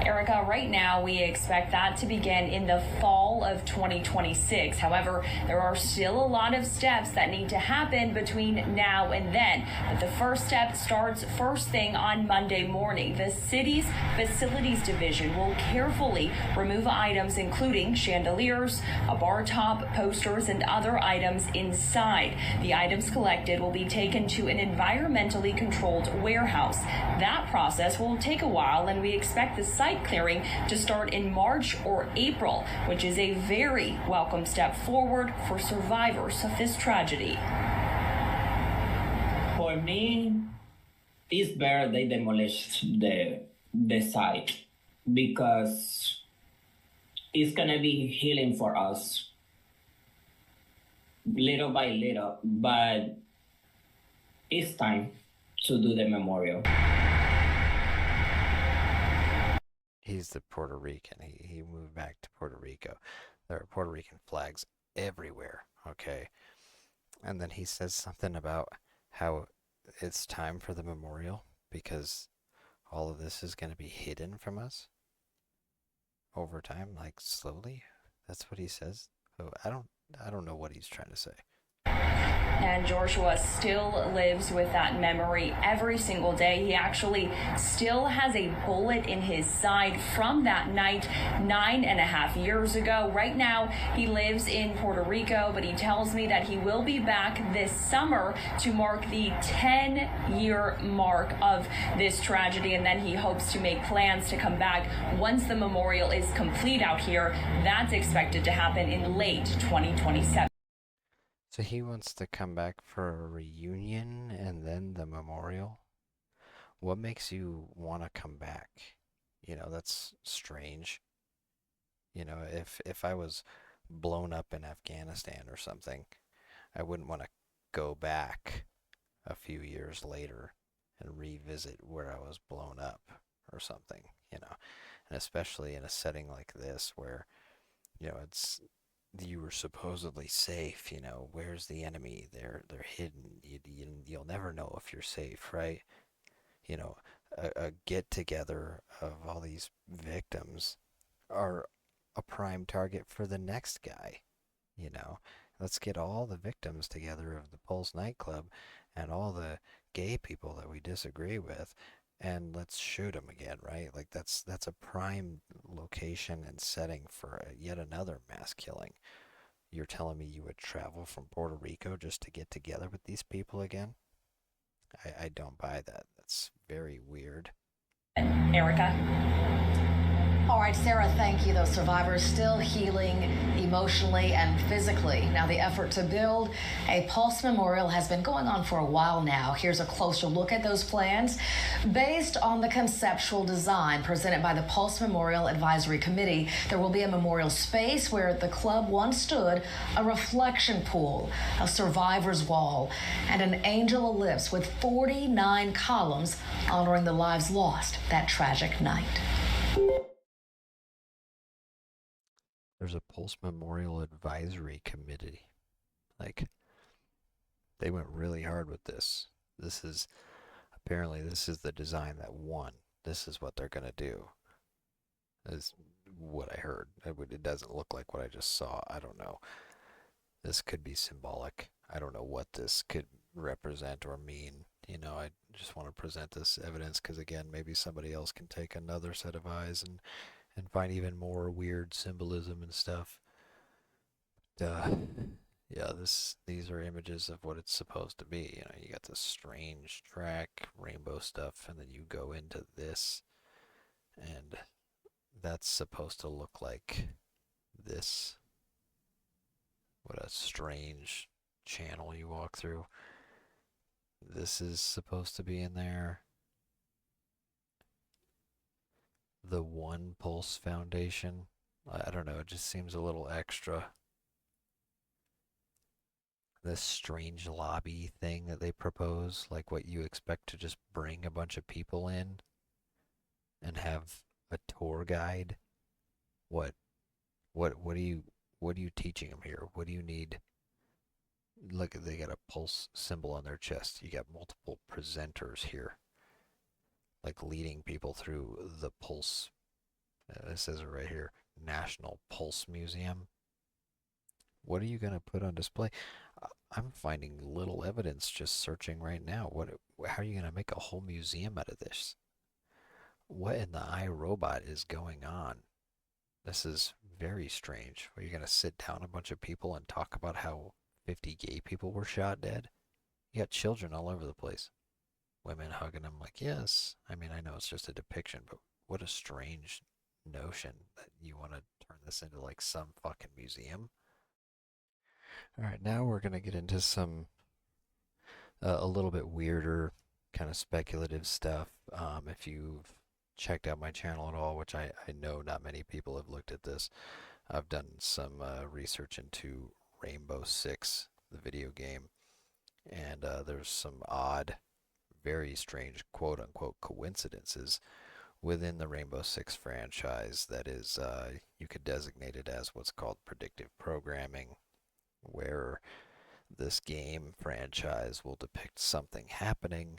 Erica, right now we expect that to begin in the fall of 2026. However, there are still a lot of steps that need to happen between now and then. But the first step starts first thing on Monday morning. The city's facilities division will carefully remove items including chandeliers, a bar top, posters, and other items inside. The items collected will be taken to an environmentally controlled warehouse. That process will take a while, and we expect the site clearing to start in March or April, which is a very welcome step forward for survivors of this tragedy. For me, it's better they demolish the site because it's gonna be healing for us little by little, but it's time to do the memorial. He's the Puerto Rican. He moved back to Puerto Rico. There are Puerto Rican flags everywhere, okay? And then he says something about how it's time for the memorial because all of this is going to be hidden from us over time, like slowly. That's what he says. So I don't know what he's trying to say. And Joshua still lives with that memory every single day. He actually still has a bullet in his side from that night 9.5 years ago. Right now, he lives in Puerto Rico, but he tells me that he will be back this summer to mark the 10-year mark of this tragedy. And then he hopes to make plans to come back once the memorial is complete out here. That's expected to happen in late 2027. So he wants to come back for a reunion and then the memorial? What makes you want to come back? You know, that's strange. You know, if I was blown up in Afghanistan or something, I wouldn't want to go back a few years later and revisit where I was blown up or something, you know. And especially in a setting like this where, you know, you were supposedly safe, you know, where's the enemy? They're hidden. You'll never know if you're safe, right? You know, a get-together of all these victims are a prime target for the next guy, you know. Let's get all the victims together of the Pulse Nightclub and all the gay people that we disagree with, and let's shoot them again, right? Like that's a prime location and setting for yet another mass killing. You're telling me you would travel from Puerto Rico just to get together with these people again? I don't buy that. That's very weird. Erica. All right, Sarah, thank you. Those survivors still healing emotionally and physically. Now, the effort to build a Pulse Memorial has been going on for a while now. Here's a closer look at those plans. Based on the conceptual design presented by the Pulse Memorial Advisory Committee, there will be a memorial space where the club once stood, a reflection pool, a survivor's wall, and an angel ellipse with 49 columns honoring the lives lost that tragic night. There's a Pulse Memorial Advisory Committee. Like, they went really hard with this. Apparently this is the design that won. This is what they're gonna do. Is what I heard. It doesn't look like what I just saw. I don't know. This could be symbolic. I don't know what this could represent or mean. You know, I just want to present this evidence because, again, maybe somebody else can take another set of eyes and find even more weird symbolism and stuff. Yeah, these are images of what it's supposed to be. You know, you got this strange track, rainbow stuff, and then you go into this, and that's supposed to look like this. What a strange channel you walk through. This is supposed to be in there. The One Pulse Foundation. I don't know, it just seems a little extra. This strange lobby thing that they propose, like what you expect to just bring a bunch of people in and have a tour guide. What are you teaching them here? What do you need? Look, they got a pulse symbol on their chest. You got multiple presenters here, like leading people through the Pulse. It says it right here, National Pulse Museum. What are you gonna put on display? I'm finding little evidence just searching right now. How are you gonna make a whole museum out of this? What in the iRobot is going on? This is very strange. Are you gonna sit down a bunch of people and talk about how 50 gay people were shot dead? You got children all over the place. Women hugging them like, yes. I mean, I know it's just a depiction, but what a strange notion that you want to turn this into like some fucking museum. All right, now we're going to get into some a little bit weirder kind of speculative stuff. If you've checked out my channel at all, which I know not many people have looked at this, I've done some research into Rainbow Six, the video game, and there's some odd, very strange quote-unquote coincidences within the Rainbow Six franchise that is, you could designate it as what's called predictive programming, where this game franchise will depict something happening,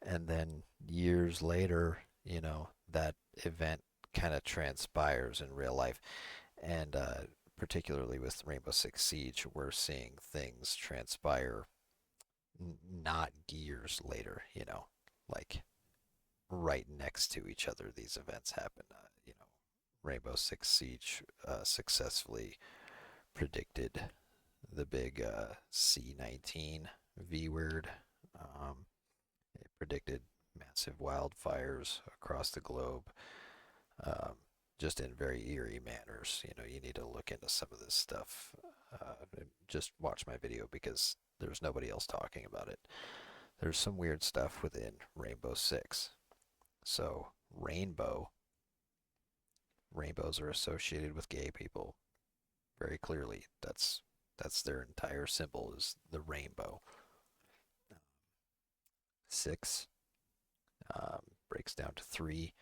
and then years later, you know, that event kind of transpires in real life. And particularly with Rainbow Six Siege, we're seeing things transpire not years later, you know, like right next to each other. These events happen. You know, Rainbow Six Siege successfully predicted the big C-19 V-word. It predicted massive wildfires across the globe, just in very eerie manners. You know, you need to look into some of this stuff. Just watch my video because there's nobody else talking about it. There's some weird stuff within Rainbow Six. So, rainbows are associated with gay people. Very clearly, that's their entire symbol, is the rainbow. Six breaks down to 3.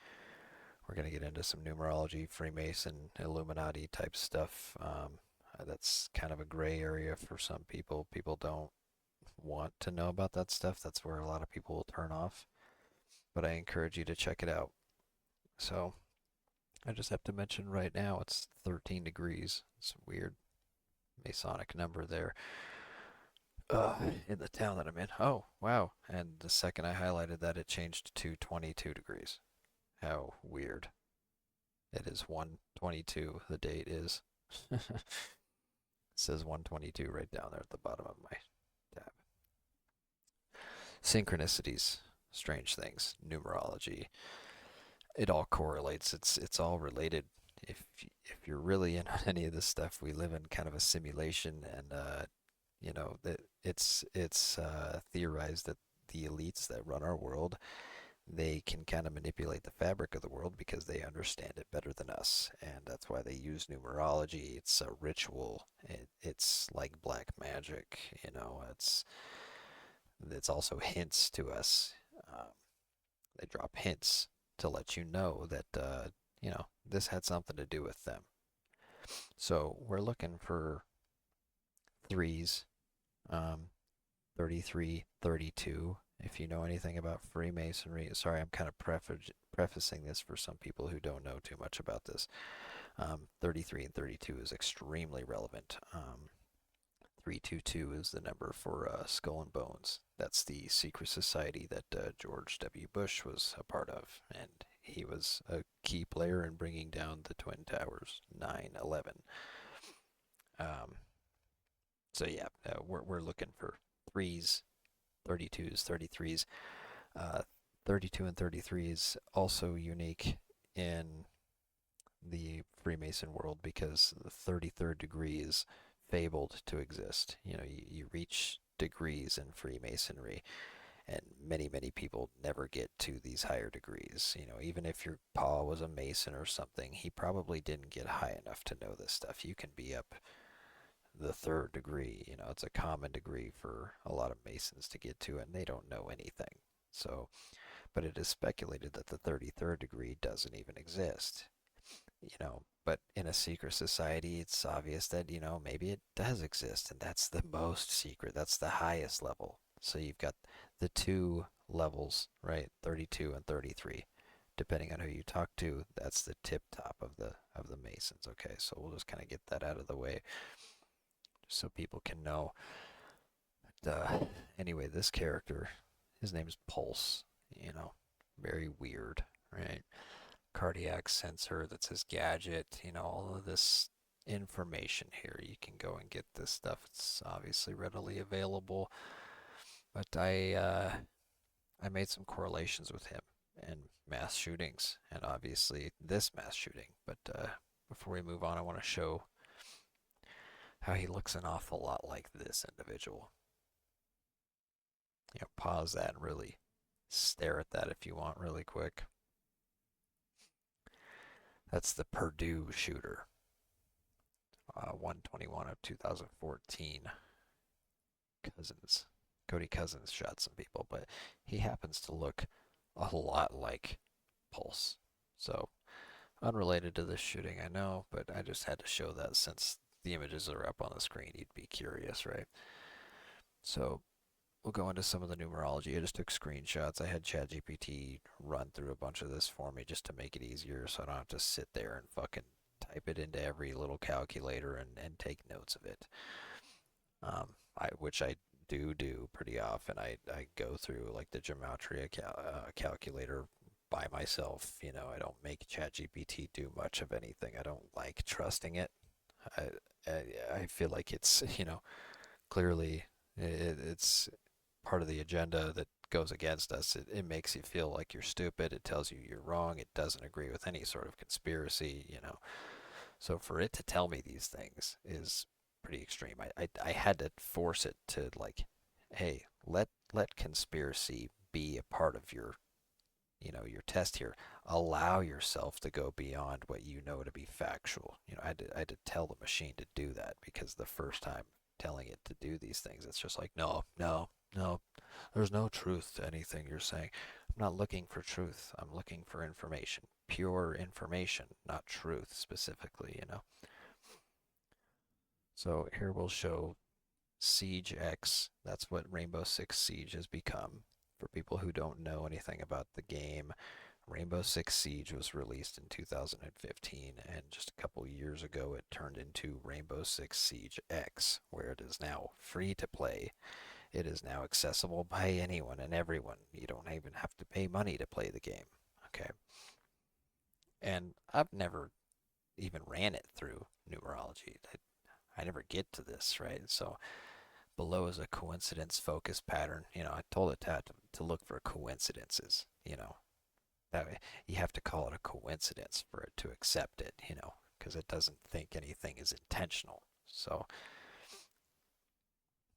We're going to get into some numerology, Freemason, Illuminati type stuff. That's kind of a gray area for some people. People don't want to know about that stuff. That's where a lot of people will turn off. But I encourage you to check it out. So, I just have to mention right now it's 13 degrees. It's a weird Masonic number there in the town that I'm in. Oh, wow. And the second I highlighted that, it changed to 22 degrees. How weird. It is 1:22. The date is. It says 1:22 right down there at the bottom of my tab. Synchronicities, strange things, numerology, it all correlates. It's all related. If you're really in on any of this stuff, we live in kind of a simulation, and that it's theorized that the elites that run our world, they can kind of manipulate the fabric of the world because they understand it better than us, and that's why they use numerology. It's a ritual. It's like black magic. It's also hints to us. Um, they drop hints to let you know that this had something to do with them. So we're looking for threes, 33, 32. If you know anything about Freemasonry, sorry, I'm kind of prefacing this for some people who don't know too much about this. 33 and 32 is extremely relevant. 322 is the number for Skull and Bones. That's the secret society that George W. Bush was a part of, and he was a key player in bringing down the Twin Towers, 9/11. So yeah, we're looking for threes, 32s, 33s. 32 and 33 is also unique in the Freemason world because the 33rd degree is fabled to exist. You reach degrees in Freemasonry, and many people never get to these higher degrees. Even if your pa was a Mason or something, he probably didn't get high enough to know this stuff. You can be up the third degree. It's a common degree for a lot of Masons to get to, and they don't know anything. So, but it is speculated that the 33rd degree doesn't even exist. But in a secret society, it's obvious that, maybe it does exist, and that's the most secret. That's the highest level. So you've got the two levels, right? 32 and 33. Depending on who you talk to, that's the tip top of the Masons. Okay, so we'll just kind of get that out of the way so people can know. But, anyway, this character, his name is Pulse. Very weird, right? Cardiac sensor, that's his gadget. All of this information here. You can go and get this stuff. It's obviously readily available. But I made some correlations with him and mass shootings, and obviously this mass shooting. But before we move on, I want to show how he looks an awful lot like this individual. Pause that and really stare at that if you want really quick. That's the Purdue shooter. 121 of 2014. Cody Cousins shot some people, but he happens to look a lot like Pulse. So, unrelated to this shooting, I know, but I just had to show that since the images are up on the screen. You'd be curious, right? So, we'll go into some of the numerology. I just took screenshots. I had ChatGPT run through a bunch of this for me just to make it easier so I don't have to sit there and fucking type it into every little calculator and take notes of it. Which I do pretty often. I go through like the gematria calculator by myself. I don't make ChatGPT do much of anything. I don't like trusting it. I feel like it's, clearly it's part of the agenda that goes against us. It makes you feel like you're stupid. It tells you you're wrong. It doesn't agree with any sort of conspiracy, So for it to tell me these things is pretty extreme. I had to force it to like, hey, let conspiracy be a part of your test here. Allow yourself to go beyond what you know to be factual. I had to tell the machine to do that because the first time telling it to do these things, it's just like, no, there's no truth to anything you're saying. I'm not looking for truth. I'm looking for information. Pure information, not truth specifically, So here we'll show Siege X. That's what Rainbow Six Siege has become. For people who don't know anything about the game, Rainbow Six Siege was released in 2015, and just a couple years ago it turned into Rainbow Six Siege X, where it is now free to play. It is now accessible by anyone and everyone. You don't even have to pay money to play the game. Okay. And I've never even ran it through numerology. I never get to this, right? So, below is a coincidence focus pattern. I told it to look for coincidences. That way you have to call it a coincidence for it to accept it. Because it doesn't think anything is intentional. So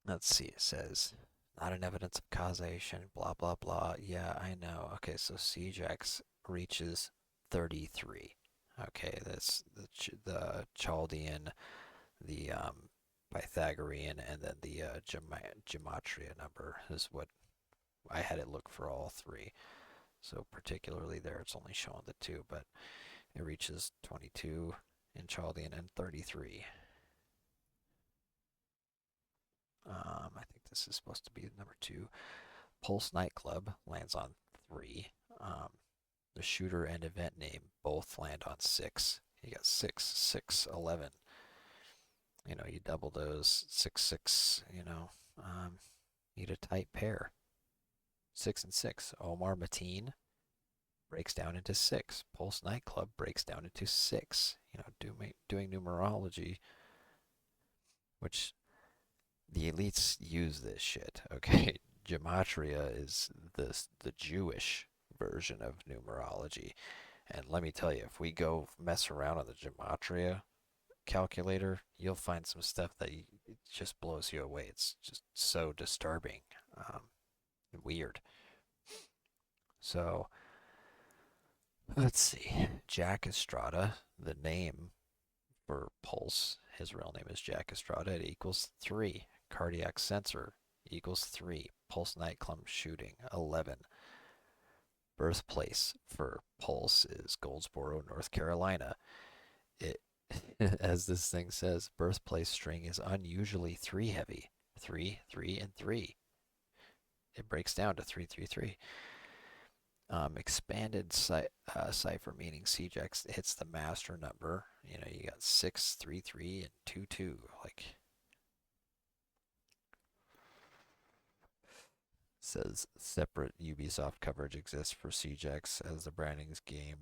let's see. It says not an evidence of causation. Blah blah blah. Yeah, I know. Okay, so CJAX reaches 33. Okay, that's the Chaldean, the Pythagorean, and then the gematria number is what I had it look for all three. So particularly there, it's only showing the two, but it reaches 22 in Chaldean and 33. I think this is supposed to be number 2. Pulse Nightclub lands on 3. The shooter and event name both land on 6. You got 6, 6, 11. You double those 6, 6. Need a tight pair. 6 and 6. Omar Mateen breaks down into 6. Pulse Nightclub breaks down into 6. Doing numerology, which the elites use this shit. Okay, gematria is the Jewish version of numerology, and let me tell you, if we go mess around on the gematria calculator, you'll find some stuff that it just blows you away. It's just so disturbing, weird. So let's see. Jack Estrada, the name for Pulse, his real name is Jack Estrada. It equals 3. Cardiac sensor equals 3. Pulse Nightclub shooting 11. Birthplace for Pulse is Goldsboro, North Carolina. It, as this thing says, birthplace string is unusually 3 heavy. 3, 3, and 3. It breaks down to 3, 3, 3. Expanded cipher, meaning CJAX hits the master number. You got 6, 3, 3, and 2, 2. Like, says separate Ubisoft coverage exists for CJAX as the branding's game,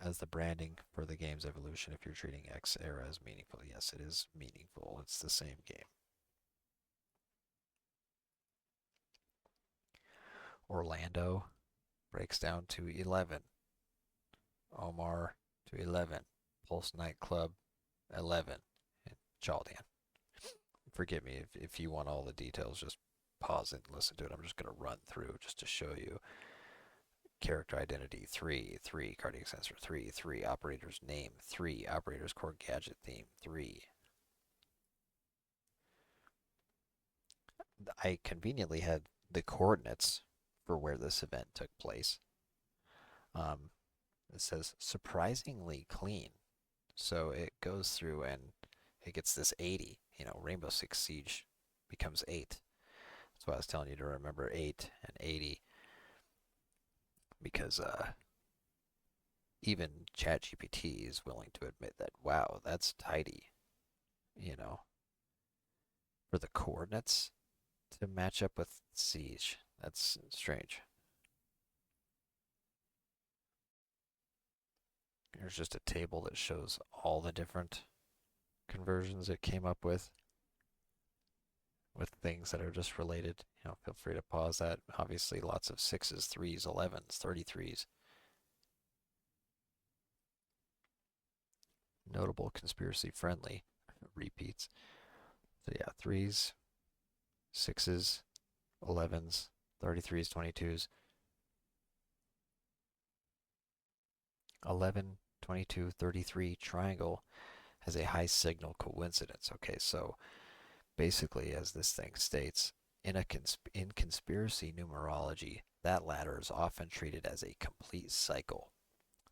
as the branding for the game's evolution. If you're treating X era as meaningful, yes, it is meaningful. It's the same game. Orlando breaks down to 11. Omar to 11. Pulse Nightclub 11. And Chaldean. Forgive me if you want all the details, just pause it and listen to it. I'm just going to run through just to show you. Character identity 3, 3. Cardiac sensor 3, 3. Operator's name 3. Operator's core gadget theme 3. I conveniently had the coordinates for where this event took place. It says surprisingly clean. So it goes through and it gets this 80. Rainbow Six Siege becomes 8. That's why I was telling you to remember 8 and 80. Because even ChatGPT is willing to admit that, wow, that's tidy. For the coordinates to match up with Siege. That's strange. Here's just a table that shows all the different conversions it came up with things that are just related. Feel free to pause that. Obviously, lots of 6s, 3s, 11s, 33s. Notable conspiracy friendly repeats. So yeah, 3s, 6s, 11s, 33s, 22s. 11, 22, 33 triangle has a high signal coincidence. Okay, so basically, as this thing states, in conspiracy numerology, that ladder is often treated as a complete cycle.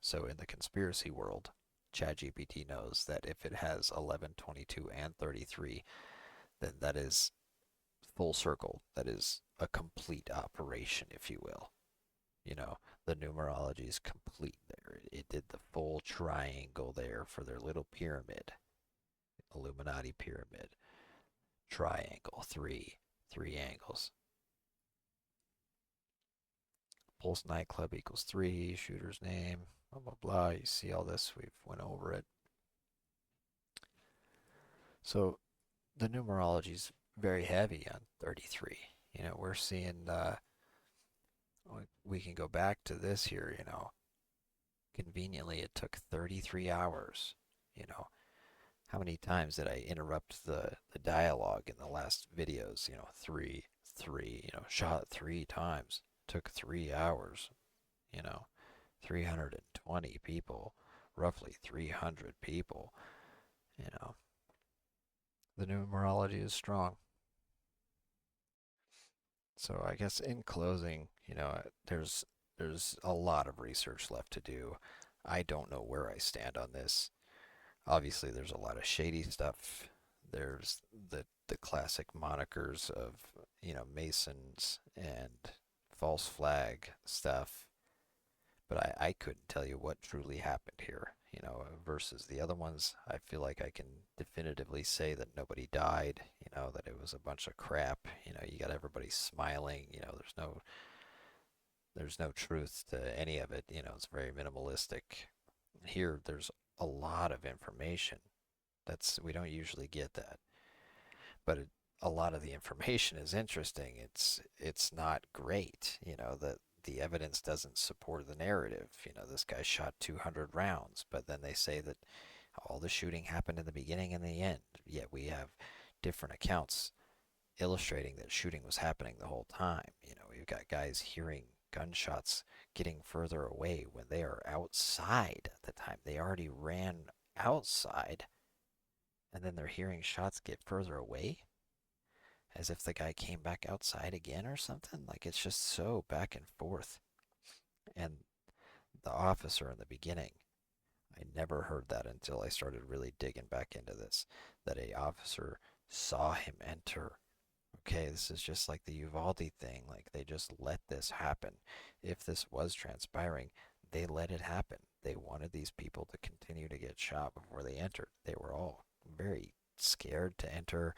So in the conspiracy world, ChatGPT knows that if it has 11, 22, and 33, then that is full circle. That is a complete operation, if you will. The numerology is complete there. It did the full triangle there for their little pyramid. Illuminati pyramid. Triangle, 3 angles. Pulse Nightclub equals 3, shooter's name, blah, blah, blah. You see all this, we've went over it. So the numerology is very heavy on 33. You know, we're seeing, we can go back to this here, you know. Conveniently, it took 33 hours. You know, how many times did I interrupt the dialogue in the last videos? You know, three, you know, shot 3 times. Took 3 hours, you know, 320 people, roughly 300 people, you know. The numerology is strong. So I guess in closing, you know, there's a lot of research left to do. I don't know where I stand on this. Obviously, there's a lot of shady stuff. There's the classic monikers of, you know, Masons and false flag stuff. But I couldn't tell you what truly happened here, you know, versus the other ones. I feel like I can definitively say that nobody died, you know, that it was a bunch of crap. You know, you got everybody smiling, you know, there's no truth to any of it, you know, it's very minimalistic. Here there's a lot of information. We don't usually get that. But a lot of the information is interesting. It's not great, you know, the evidence doesn't support the narrative. You know, this guy shot 200 rounds, but then they say that all the shooting happened in the beginning and the end. Yet we have different accounts illustrating that shooting was happening the whole time. You know, we've got guys hearing gunshots getting further away when they are outside at the time. They already ran outside, and then they're hearing shots get further away, as if the guy came back outside again or something. Like, it's just so back and forth. And the officer in the beginning, I never heard that until I started really digging back into this, that a officer saw him enter. Okay, this is just like the Uvalde thing. Like, they just let this happen. If this was transpiring, they let it happen. They wanted these people to continue to get shot before they entered. They were all very scared to enter.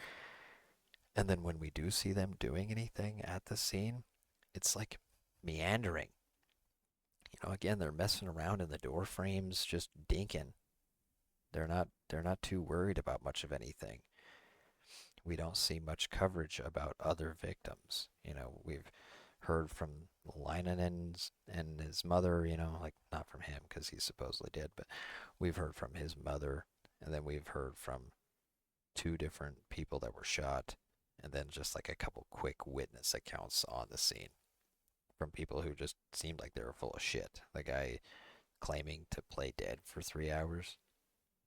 And then when we do see them doing anything at the scene, it's like meandering. You know, again, they're messing around in the door frames, just dinking. They're not too worried about much of anything. We don't see much coverage about other victims. You know, we've heard from Leinen and his mother, you know, like not from him because he's supposedly dead, but we've heard from his mother, and then we've heard from 2 different people that were shot, and then just like a couple quick witness accounts on the scene from people who just seemed like they were full of shit. The guy claiming to play dead for 3 hours,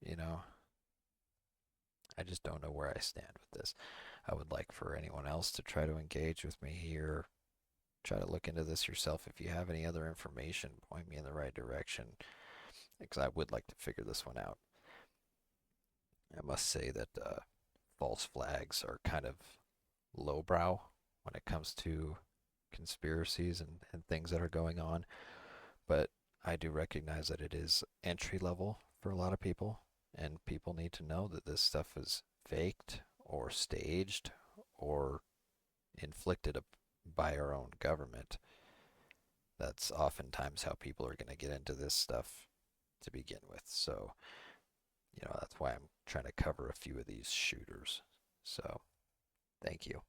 you know. I just don't know where I stand with this. I would like for anyone else to try to engage with me here. Try to look into this yourself. If you have any other information, point me in the right direction, because I would like to figure this one out. I must say that false flags are kind of lowbrow when it comes to conspiracies and things that are going on, but I do recognize that it is entry level for a lot of people, and people need to know that this stuff is faked or staged or inflicted by our own government. That's oftentimes how people are going to get into this stuff to begin with. So, you know, that's why I'm trying to cover a few of these shooters. So, thank you.